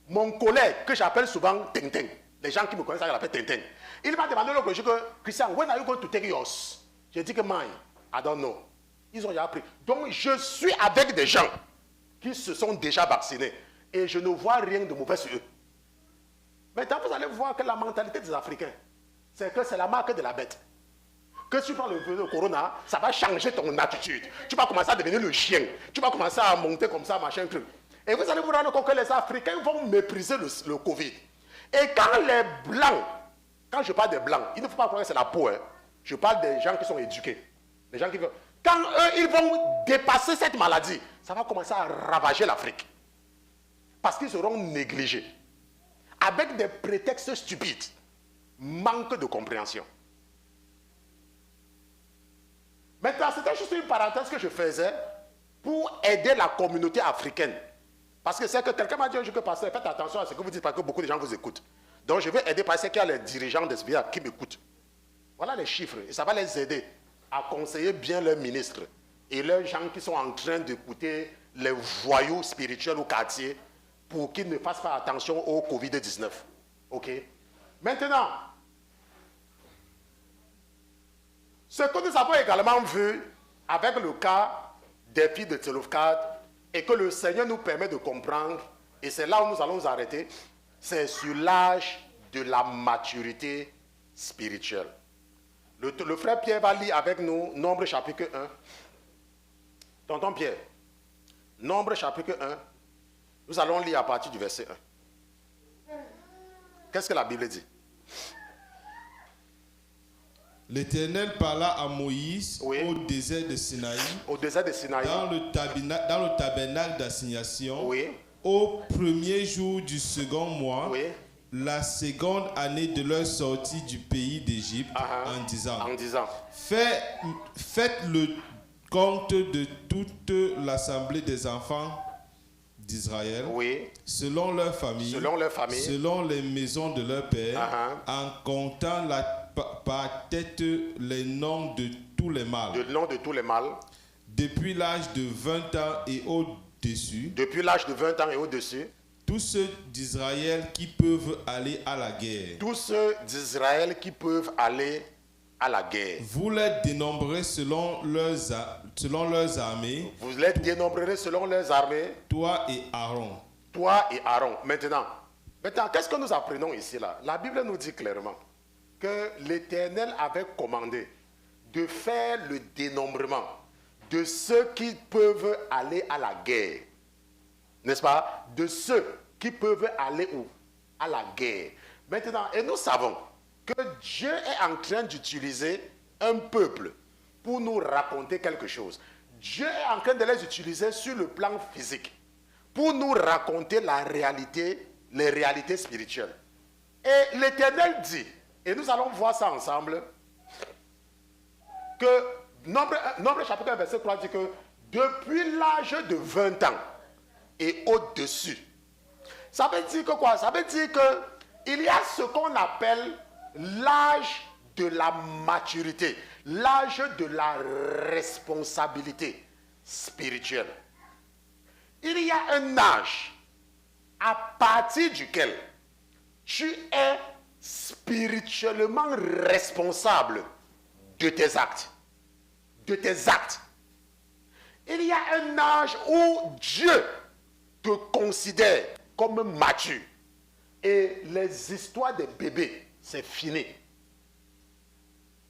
Mon collègue, que j'appelle souvent Tintin, les gens qui me connaissent, ils l'appellent Tintin. Il m'a demandé l'autre jour, Christian, when are you going to take yours? J'ai dit que mine, I don't know. Ils ont déjà pris. Donc, je suis avec des gens qui se sont déjà vaccinés. Et je ne vois rien de mauvais sur eux. Maintenant, vous allez voir que la mentalité des Africains, c'est que c'est la marque de la bête. Que si tu prends le corona, ça va changer ton attitude. Tu vas commencer à devenir le chien. Tu vas commencer à monter comme ça, machin, truc. Et vous allez vous rendre compte que les Africains vont mépriser le Covid. Et quand les Blancs, quand je parle des Blancs, il ne faut pas croire que c'est la peau. Hein. Je parle des gens qui sont éduqués. Les gens qui veulent... Quand eux, ils vont dépasser cette maladie, ça va commencer à ravager l'Afrique. Parce qu'ils seront négligés. Avec des prétextes stupides. Manque de compréhension. Maintenant, c'était juste une parenthèse que je faisais pour aider la communauté africaine. Parce que c'est que quelqu'un m'a dit un jour que pasteur, faites attention à ce que vous dites parce que beaucoup de gens vous écoutent. Donc je vais aider parce qu'il y a les dirigeants des SBA qui m'écoutent. Voilà les chiffres et ça va les aider à conseiller bien leurs ministres et leurs gens qui sont en train d'écouter les voyous spirituels au quartier pour qu'ils ne fassent pas attention au Covid-19. Ok? Maintenant, ce que nous avons également vu avec le cas des filles de Tselofkad et que le Seigneur nous permet de comprendre, et c'est là où nous allons nous arrêter, c'est sur l'âge de la maturité spirituelle. Le frère Pierre va lire avec nous Nombre chapitre 1. Tonton Pierre, Nombre chapitre 1, nous allons lire à partir du verset 1. Qu'est-ce que la Bible dit? L'Éternel parla à Moïse au désert de Sinaï, dans le tabernacle d'assignation, au premier jour du second mois, la seconde année de leur sortie du pays d'Égypte, en disant, faites le compte de toute l'assemblée des enfants d'Israël, selon leur famille, selon les maisons de leur père, en comptant par tête les noms de tous les mâles. Le nom de tous les mâles. Depuis l'âge de 20 ans et au-dessus. Depuis l'âge de 20 ans et au-dessus. Tous ceux d'Israël qui peuvent aller à la guerre. Tous ceux d'Israël qui peuvent aller à la guerre. Vous les dénombrerez selon leurs armées. Vous les dénombrerez selon leurs armées. Toi et Aaron. Toi et Aaron. Maintenant, qu'est-ce que nous apprenons ici là? La Bible nous dit clairement que l'Éternel avait commandé de faire le dénombrement de ceux qui peuvent aller à la guerre. N'est-ce pas? De ceux qui peuvent aller où? À la guerre. Maintenant, et nous savons que Dieu est en train d'utiliser un peuple pour nous raconter quelque chose. Dieu est en train de les utiliser sur le plan physique pour nous raconter les réalités spirituelles. Et l'Éternel dit, et nous allons voir ça ensemble, que Nombre chapitre 1, verset 3 dit que depuis l'âge de 20 ans et au-dessus, ça veut dire que quoi? Ça veut dire qu'il y a ce qu'on appelle l'âge de la maturité, l'âge de la responsabilité spirituelle. Il y a un âge à partir duquel tu es spirituellement responsable de tes actes. De tes actes. Il y a un âge où Dieu te considère comme mature. Et les histoires des bébés, c'est fini.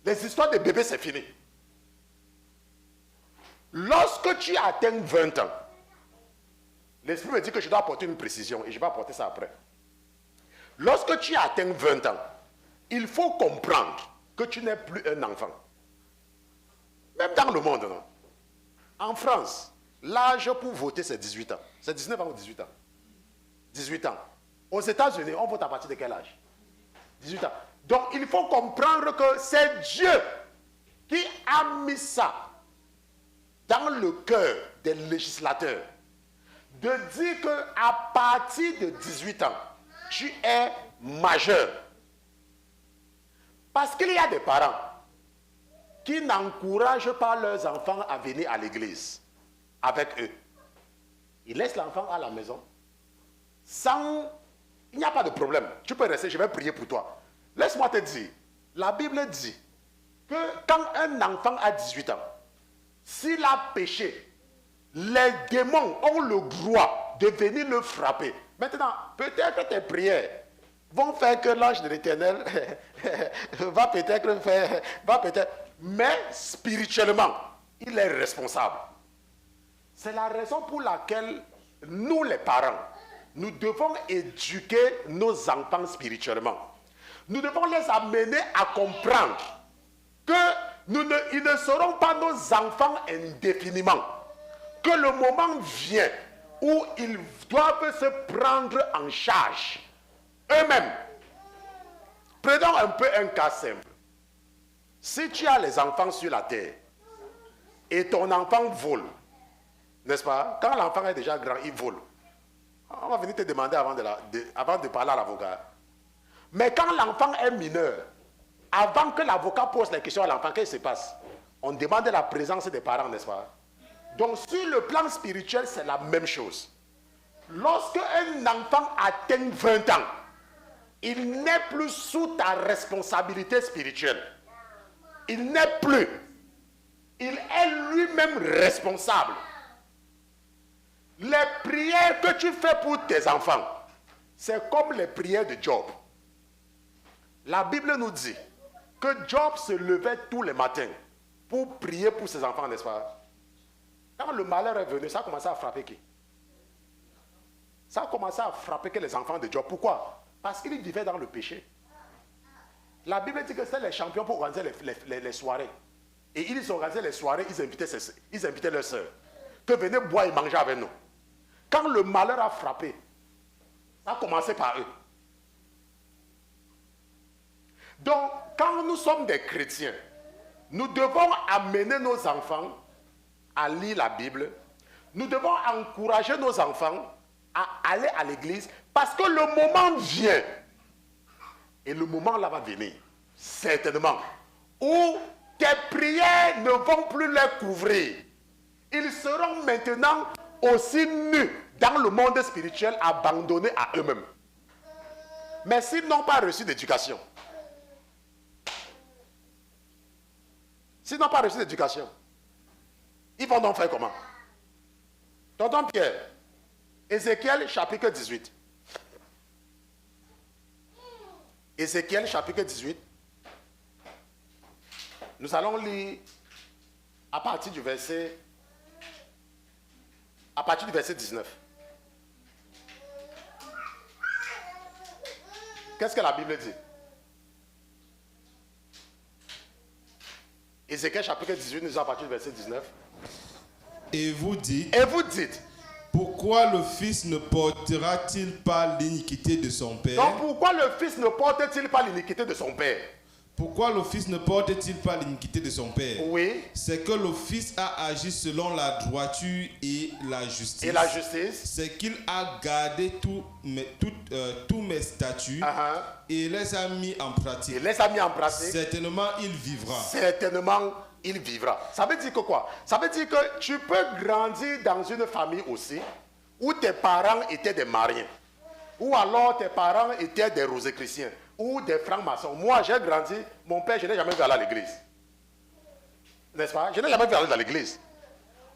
Les histoires des bébés, c'est fini. Lorsque tu atteins 20 ans, l'Esprit me dit que je dois apporter une précision et je vais apporter ça après. Lorsque tu atteins 20 ans, il faut comprendre que tu n'es plus un enfant. Même dans le monde, non? En France, l'âge pour voter, c'est 18 ans. C'est 19 ans ou 18 ans? 18 ans. Aux États-Unis, on vote à partir de quel âge? 18 ans. Donc, il faut comprendre que c'est Dieu qui a mis ça dans le cœur des législateurs. De dire qu'à partir de 18 ans, tu es majeur. Parce qu'il y a des parents qui n'encouragent pas leurs enfants à venir à l'église avec eux. Ils laissent l'enfant à la maison. Il n'y a pas de problème. Tu peux rester, je vais prier pour toi. Laisse-moi te dire, la Bible dit que quand un enfant a 18 ans, s'il a péché, les démons ont le droit de venir le frapper. Maintenant, peut-être tes prières vont faire que l'ange de l'Éternel va peut-être faire... Mais spirituellement, il est responsable. C'est la raison pour laquelle nous, les parents, nous devons éduquer nos enfants spirituellement. Nous devons les amener à comprendre que ils ne seront pas nos enfants indéfiniment. Que le moment vient où ils doivent se prendre en charge eux-mêmes. Prenons un peu un cas simple. Si tu as les enfants sur la terre et ton enfant vole, n'est-ce pas? Quand l'enfant est déjà grand, il vole. On va venir te demander avant de parler à l'avocat. Mais quand l'enfant est mineur, avant que l'avocat pose la question à l'enfant, qu'est-ce qui se passe? On demande la présence des parents, n'est-ce pas? Donc sur le plan spirituel, c'est la même chose. Lorsque un enfant atteint 20 ans, il n'est plus sous ta responsabilité spirituelle. Il n'est plus. Il est lui-même responsable. Les prières que tu fais pour tes enfants, c'est comme les prières de Job. La Bible nous dit que Job se levait tous les matins pour prier pour ses enfants, n'est-ce pas? Quand le malheur est venu, ça a commencé à frapper qui? Ça a commencé à frapper que les enfants de Job. Pourquoi? Parce qu'ils vivaient dans le péché. La Bible dit que c'était les champions pour organiser les soirées. Et ils organisaient les soirées, ils invitaient leurs sœurs. Que venez boire et manger avec nous. Quand le malheur a frappé, ça a commencé par eux. Donc, quand nous sommes des chrétiens, nous devons amener nos enfants à lire la Bible. Nous devons encourager nos enfants à aller à l'église parce que le moment vient. Et le moment là va venir, certainement, où tes prières ne vont plus les couvrir. Ils seront maintenant aussi nus dans le monde spirituel, abandonnés à eux-mêmes. Mais s'ils n'ont pas reçu d'éducation, ils vont donc faire comment? Tonton Pierre, Ézéchiel chapitre 18. Ézéchiel chapitre 18. Nous allons lire à partir du verset 19. Qu'est-ce que la Bible dit? Ézéchiel chapitre 18, nous allons à partir du verset 19. Et vous dites, pourquoi le fils ne portera-t-il pas l'iniquité de son père? Donc pourquoi le fils ne porte-t-il pas l'iniquité de son père? Pourquoi le fils ne porte-t-il pas l'iniquité de son père? Oui. C'est que le fils a agi selon la droiture et la justice. Et la justice? C'est qu'il a gardé tous mes statuts et les a mis en pratique. Certainement, il vivra. Ça veut dire que quoi? Ça veut dire que tu peux grandir dans une famille aussi où tes parents étaient des mariés. Ou alors tes parents étaient des rosicruciens ou des francs-maçons. Moi, j'ai grandi, mon père, je n'ai jamais vu aller à l'église. N'est-ce pas? Je n'ai jamais vu aller à l'église.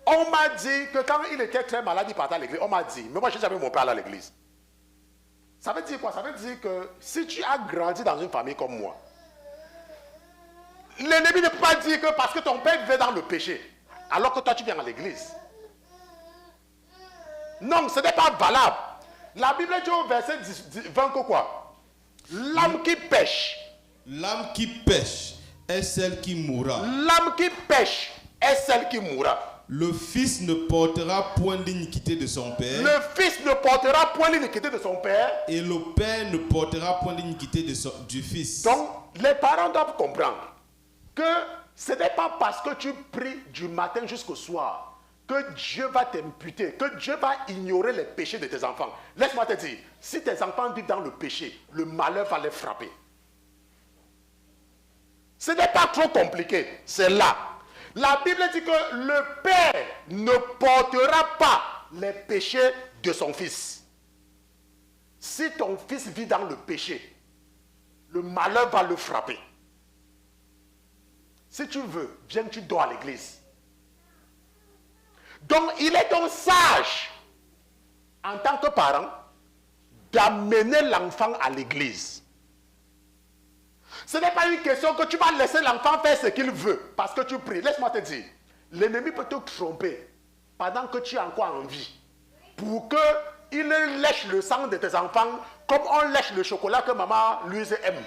On m'a dit que quand il était très malade, il partait à l'église. On m'a dit, mais moi, je n'ai jamais vu mon père aller à l'église. Ça veut dire quoi? Ça veut dire que si tu as grandi dans une famille comme moi, l'ennemi ne peut pas dire que parce que ton père vivait dans le péché, alors que toi, tu viens à l'église. Non, ce n'est pas valable. La Bible dit au verset 20 que quoi? L'âme qui pêche. L'âme qui pêche est celle qui mourra. L'âme qui pêche est celle qui mourra. Le fils ne portera point l'iniquité de son père. Le fils ne portera point l'iniquité de son père. Et le père ne portera point l'iniquité du fils. Donc, les parents doivent comprendre que ce n'est pas parce que tu pries du matin jusqu'au soir que Dieu va t'imputer, que Dieu va ignorer les péchés de tes enfants. Laisse-moi te dire, si tes enfants vivent dans le péché, le malheur va les frapper. Ce n'est pas trop compliqué, c'est là. La Bible dit que le père ne portera pas les péchés de son fils. Si ton fils vit dans le péché, le malheur va le frapper. Si tu veux, viens que tu dors à l'église. Donc, il est donc sage, en tant que parent, d'amener l'enfant à l'église. Ce n'est pas une question que tu vas laisser l'enfant faire ce qu'il veut parce que tu pries. Laisse-moi te dire, l'ennemi peut te tromper pendant que tu es encore en vie pour qu'il lèche le sang de tes enfants comme on lèche le chocolat que maman Louise aime.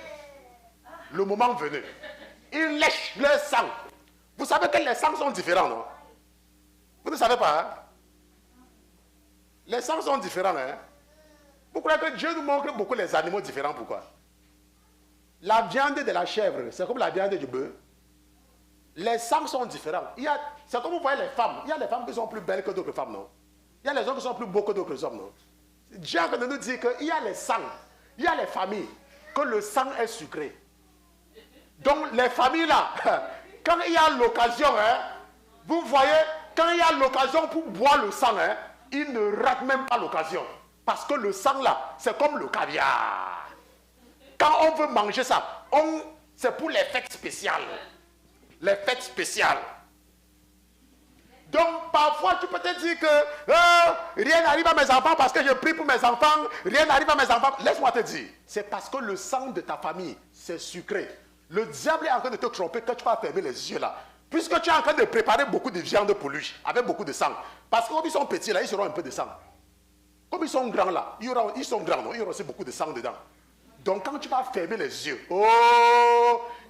Le moment venu, il lèche le sang. Vous savez que les sangs sont différents, non? Vous ne savez pas, hein? Les sangs sont différents, hein? Vous croyez que Dieu nous montre beaucoup les animaux différents, pourquoi? La viande de la chèvre, c'est comme la viande du bœuf. Les sangs sont différents. C'est comme vous voyez les femmes. Il y a les femmes qui sont plus belles que d'autres femmes, non? Il y a les hommes qui sont plus beaux que d'autres hommes, non? Dieu nous dit qu'il y a les sangs, il y a les familles, que le sang est sucré. Donc les familles là, quand il y a l'occasion, hein, vous voyez, quand il y a l'occasion pour boire le sang, hein, ils ne ratent même pas l'occasion. Parce que le sang là, c'est comme le caviar. Quand on veut manger ça, c'est pour les fêtes spéciales. Les fêtes spéciales. Donc parfois tu peux te dire que rien n'arrive à mes enfants parce que je prie pour mes enfants, rien n'arrive à mes enfants. Laisse-moi te dire, c'est parce que le sang de ta famille, c'est sucré. Le diable est en train de te tromper quand tu vas fermer les yeux là. Puisque tu es en train de préparer beaucoup de viande pour lui, avec beaucoup de sang. Parce que comme ils sont petits là, ils auront un peu de sang. Comme ils sont grands là, ils sont grands, non? Il y aura aussi beaucoup de sang dedans. Donc quand tu vas fermer les yeux,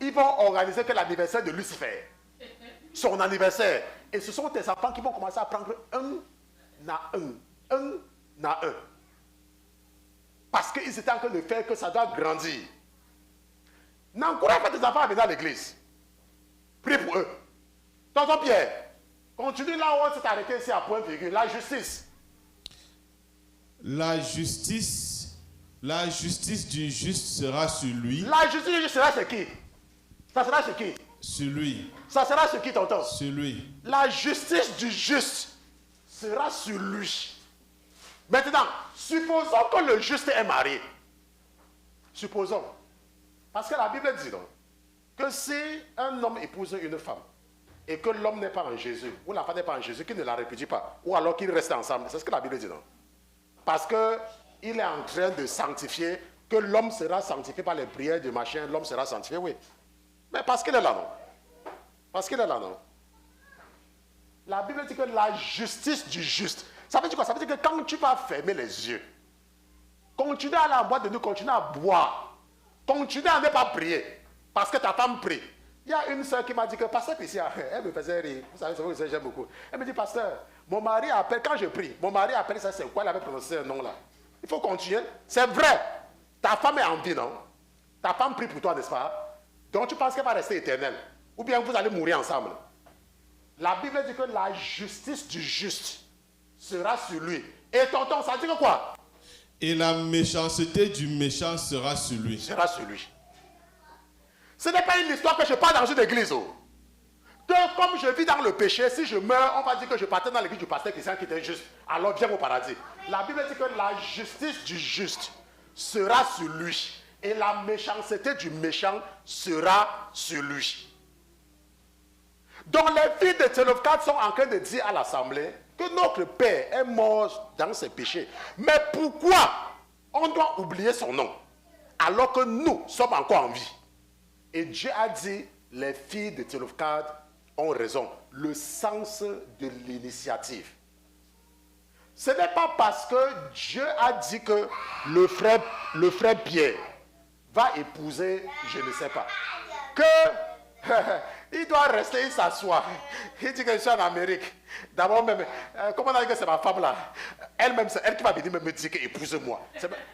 ils vont organiser que l'anniversaire de Lucifer. Son anniversaire. Et ce sont tes enfants qui vont commencer à prendre un à un. Parce qu'ils étaient en train de faire que ça doit grandir. N'encourage pas tes enfants à venir à l'église. Prie pour eux. Tonton Pierre, continue là où on s'est arrêté ici à point virgule. La justice. La justice du juste sera sur lui. La justice du juste sera sur qui? Ça sera sur qui? Sur lui. Ça sera sur qui, tonton? Sur lui. La justice du juste sera sur lui. Maintenant, supposons que le juste est marié. Supposons. Parce que la Bible dit donc que si un homme épouse une femme et que l'homme n'est pas en Jésus, ou la femme n'est pas en Jésus, qu'il ne la répudie pas, ou alors qu'ils restent ensemble, c'est ce que la Bible dit donc. Parce qu'il est en train de sanctifier, que l'homme sera sanctifié par les prières du machin, l'homme sera sanctifié, oui. Mais parce qu'il est là, non? Parce qu'il est là, non? La Bible dit que la justice du juste, ça veut dire quoi? Ça veut dire que quand tu vas fermer les yeux, continue à aller en boîte de nuit, continue à boire, continue à ne pas prier, parce que ta femme prie. Il y a une soeur qui m'a dit que, pasteur Christian, elle me faisait rire, vous savez, c'est que j'aime beaucoup. Elle me dit, pasteur, mon mari appelle, quand je prie, mon mari appelle, ça c'est quoi, elle avait prononcé un nom là. Il faut continuer. C'est vrai, ta femme est en vie, non? Ta femme prie pour toi, n'est-ce pas? Donc tu penses qu'elle va rester éternelle? Ou bien vous allez mourir ensemble? La Bible dit que la justice du juste sera sur lui. Et tonton, ça dit que quoi? Et la méchanceté du méchant sera sur lui. Sera sur lui. Ce n'est pas une histoire que je parle dans une église. Oh. Que comme je vis dans le péché, si je meurs, on va dire que je partais dans l'église du pasteur Christian qui était juste. Alors viens au paradis. La Bible dit que la justice du juste sera sur lui. Et la méchanceté du méchant sera sur lui. Donc les filles de Tselofkhad sont en train de dire à l'assemblée que notre père est mort dans ses péchés. Mais pourquoi on doit oublier son nom alors que nous sommes encore en vie? Et Dieu a dit, les filles de Tselofkhad ont raison. Le sens de l'initiative. Ce n'est pas parce que Dieu a dit que le frère Pierre va épouser, je ne sais pas, que il doit rester, il s'assoit. Il dit que je suis en Amérique. D'abord même, comment on a dit que c'est ma femme là? Elle-même, c'est elle qui va venir me dire que épouse-moi.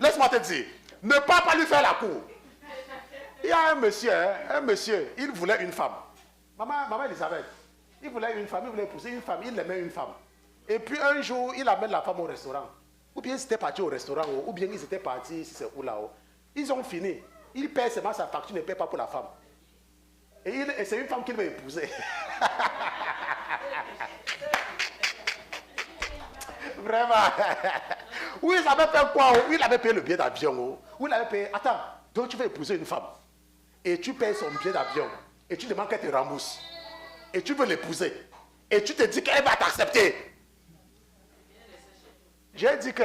Laisse-moi te dire, ne pas lui faire la cour. Il y a un monsieur, il voulait une femme. Maman Elisabeth, il voulait une femme, il voulait épouser une femme, il aimait une femme. Et puis un jour, il amène la femme au restaurant. Ou bien ils étaient partis au restaurant, ou bien ils étaient partis, si c'est où là-haut. Ils ont fini. Il paie seulement sa facture, ne paie pas pour la femme. Et c'est une femme qu'il veut épouser. Vraiment. Oui, il avait fait quoi? Oui, il avait payé le billet d'avion. Oui, il avait payé. Attends, donc tu veux épouser une femme. Et tu payes son billet d'avion. Et tu demandes qu'elle te rembourse. Et tu veux l'épouser. Et tu te dis qu'elle va t'accepter. J'ai dit que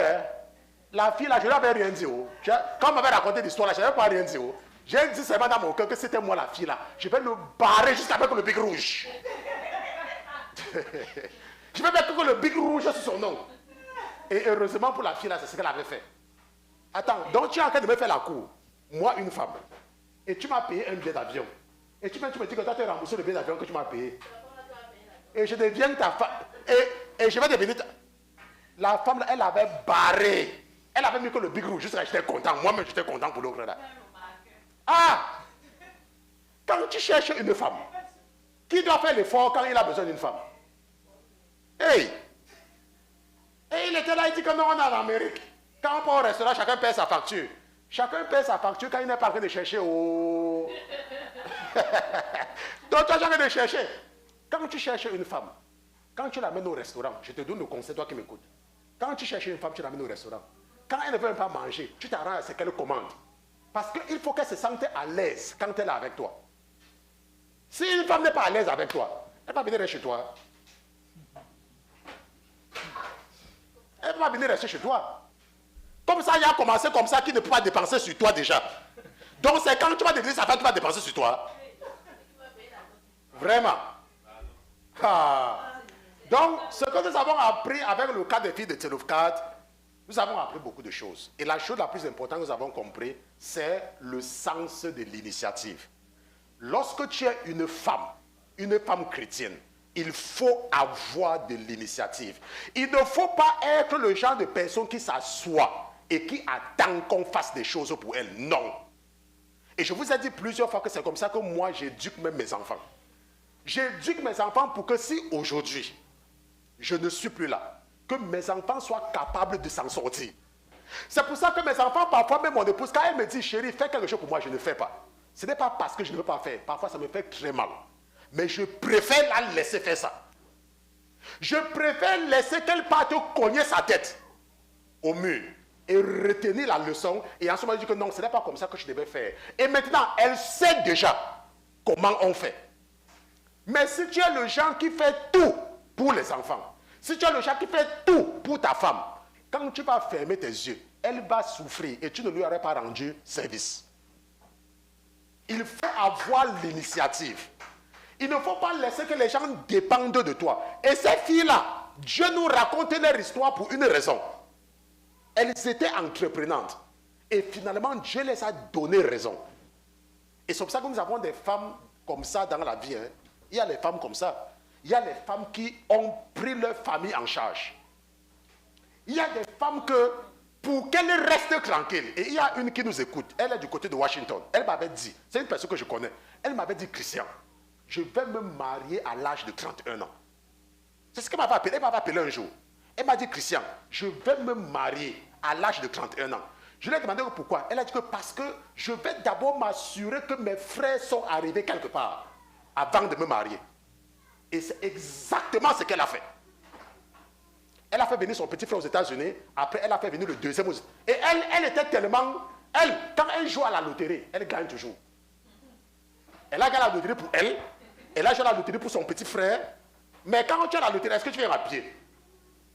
la fille là, je n'avais rien dit. Quand on m'avait raconté l'histoire là, je n'avais pas rien dit. J'ai dit seulement dans mon cœur que c'était moi la fille là. Je vais le barrer jusqu'avec le bic rouge. Je vais mettre que le bic rouge sur son nom. Et heureusement pour la fille là, c'est ce qu'elle avait fait. Attends, donc tu es en train de me faire la cour. Moi, une femme. Et tu m'as payé un billet d'avion. Et tu me dis que toi, tu as remboursé le billet d'avion que tu m'as payé. Et je deviens ta femme. Et je vais devenir ta... La femme là, elle avait barré. Elle avait mis que le bic rouge. Juste que j'étais content. Moi-même, j'étais content pour l'autre là. Ah! Quand tu cherches une femme, qui doit faire l'effort quand il a besoin d'une femme? Hey! Et il était là, il dit que non, on est en Amérique. Quand on part au restaurant, chacun paie sa facture. Chacun paie sa facture quand il n'est pas en train de chercher. Oh! Donc tu as jamais de chercher. Quand tu cherches une femme, quand tu l'amènes au restaurant, je te donne le conseil, toi qui m'écoutes. Quand tu cherches une femme, tu l'amènes au restaurant. Quand elle ne veut pas manger, tu t'arranges à ce qu'elle commande. Parce qu'il faut qu'elle se sente à l'aise quand elle est avec toi. Si une femme n'est pas à l'aise avec toi, elle va venir chez toi. Elle va venir rester chez toi. Comme ça, il a commencé comme ça, qui ne peut pas dépenser sur toi déjà. Donc c'est quand tu vas devenir sa femme, tu vas dépenser sur toi. Vraiment. Ah. Donc, ce que nous avons appris avec le cas des filles de Tselofkhad, nous avons appris beaucoup de choses. Et la chose la plus importante que nous avons compris, c'est le sens de l'initiative. Lorsque tu es une femme chrétienne, il faut avoir de l'initiative. Il ne faut pas être le genre de personne qui s'assoit et qui attend qu'on fasse des choses pour elle. Non. Et je vous ai dit plusieurs fois que c'est comme ça que moi j'éduque même mes enfants. J'éduque mes enfants pour que si aujourd'hui, je ne suis plus là, que mes enfants soient capables de s'en sortir. C'est pour ça que mes enfants, parfois même mon épouse, quand elle me dit, chérie, fais quelque chose pour moi, je ne fais pas. Ce n'est pas parce que je ne veux pas faire. Parfois, ça me fait très mal. Mais je préfère la laisser faire ça. Je préfère laisser qu'elle parte cogner sa tête au mur et retenir la leçon. Et en ce moment, je dis que non, ce n'est pas comme ça que je devais faire. Et maintenant, elle sait déjà comment on fait. Mais si tu es le genre qui fait tout pour les enfants, si tu es le genre qui fait tout pour ta femme, quand tu vas fermer tes yeux, elle va souffrir et tu ne lui aurais pas rendu service. Il faut avoir l'initiative. Il ne faut pas laisser que les gens dépendent de toi. Et ces filles-là, Dieu nous raconte leur histoire pour une raison. Elles étaient entreprenantes. Et finalement, Dieu les a donné raison. Et c'est pour ça que nous avons des femmes comme ça dans la vie. Hein. Il y a les femmes comme ça. Il y a les femmes qui ont pris leur famille en charge. Il y a des femmes que, pour qu'elles restent tranquilles, et il y a une qui nous écoute, elle est du côté de Washington. Elle m'avait dit, c'est une personne que je connais, elle m'avait dit, Christian, je vais me marier à l'âge de 31 ans. C'est ce qu'elle m'avait appelé. Elle m'avait appelé un jour. Elle m'a dit, Christian, je vais me marier à l'âge de 31 ans. Je lui ai demandé pourquoi. Elle a dit que parce que je vais d'abord m'assurer que mes frères sont arrivés quelque part avant de me marier. Et c'est exactement ce qu'elle a fait. Elle a fait venir son petit frère aux États-Unis. Après, elle a fait venir le deuxième aux États-Unis. Et elle était tellement... quand elle joue à la loterie, elle gagne toujours. Elle a gagné la loterie pour elle. Elle a joué à la loterie pour son petit frère. Mais quand tu as la loterie, est-ce que tu viens à pied?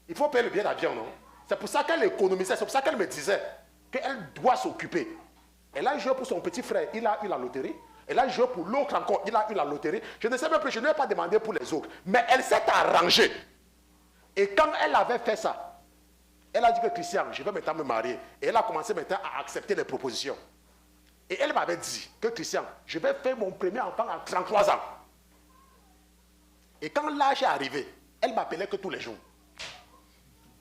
Il faut payer le billet d'avion, non? C'est pour ça qu'elle économisait. C'est pour ça qu'elle me disait qu'elle doit s'occuper. Elle a joué pour son petit frère. Il a eu la loterie. Elle a joué pour l'autre encore. Il a eu la loterie. Je ne sais même plus. Je ne vais pas demander pour les autres. Mais elle s'est arrangée. Et quand elle avait fait ça, elle a dit que Christian, je vais maintenant me marier. Et elle a commencé maintenant à accepter les propositions. Et elle m'avait dit que Christian, je vais faire mon premier enfant à 33 ans. Et quand l'âge est arrivé, elle m'appelait que tous les jours.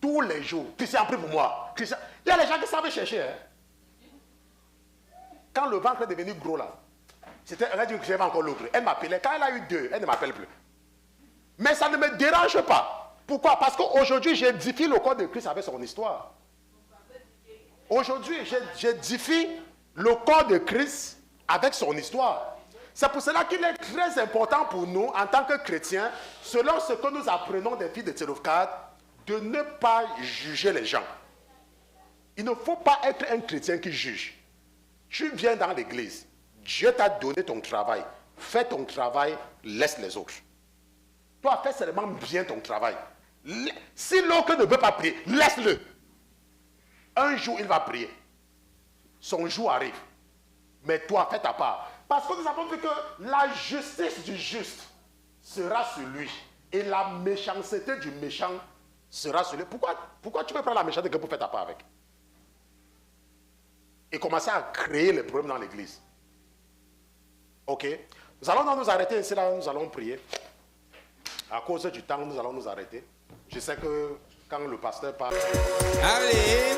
Tous les jours. Christian, prie pour moi. Christian. Il y a les gens qui savent chercher. Hein. Quand le ventre est devenu gros là, elle a dit que j'avais encore l'autre. Elle m'appelait. Quand elle a eu 2, elle ne m'appelle plus. Mais ça ne me dérange pas. Pourquoi? Parce qu'aujourd'hui, j'édifie le corps de Christ avec son histoire. Aujourd'hui, j'édifie le corps de Christ avec son histoire. C'est pour cela qu'il est très important pour nous, en tant que chrétiens, selon ce que nous apprenons des filles de Tselofkhad, de ne pas juger les gens. Il ne faut pas être un chrétien qui juge. Tu viens dans l'église. Dieu t'a donné ton travail. Fais ton travail, laisse les autres. Toi, fais seulement bien ton travail. Si l'autre ne veut pas prier, laisse-le. Un jour, il va prier. Son jour arrive. Mais toi, fais ta part. Parce que nous avons vu que la justice du juste sera sur lui. Et la méchanceté du méchant sera sur lui. Pourquoi tu veux prendre la méchanceté pour faire ta part avec? Et commencer à créer les problèmes dans l'église. Ok? Nous allons nous arrêter ici, là, nous allons prier. À cause du temps, nous allons nous arrêter. Je sais que quand le pasteur parle... Allez!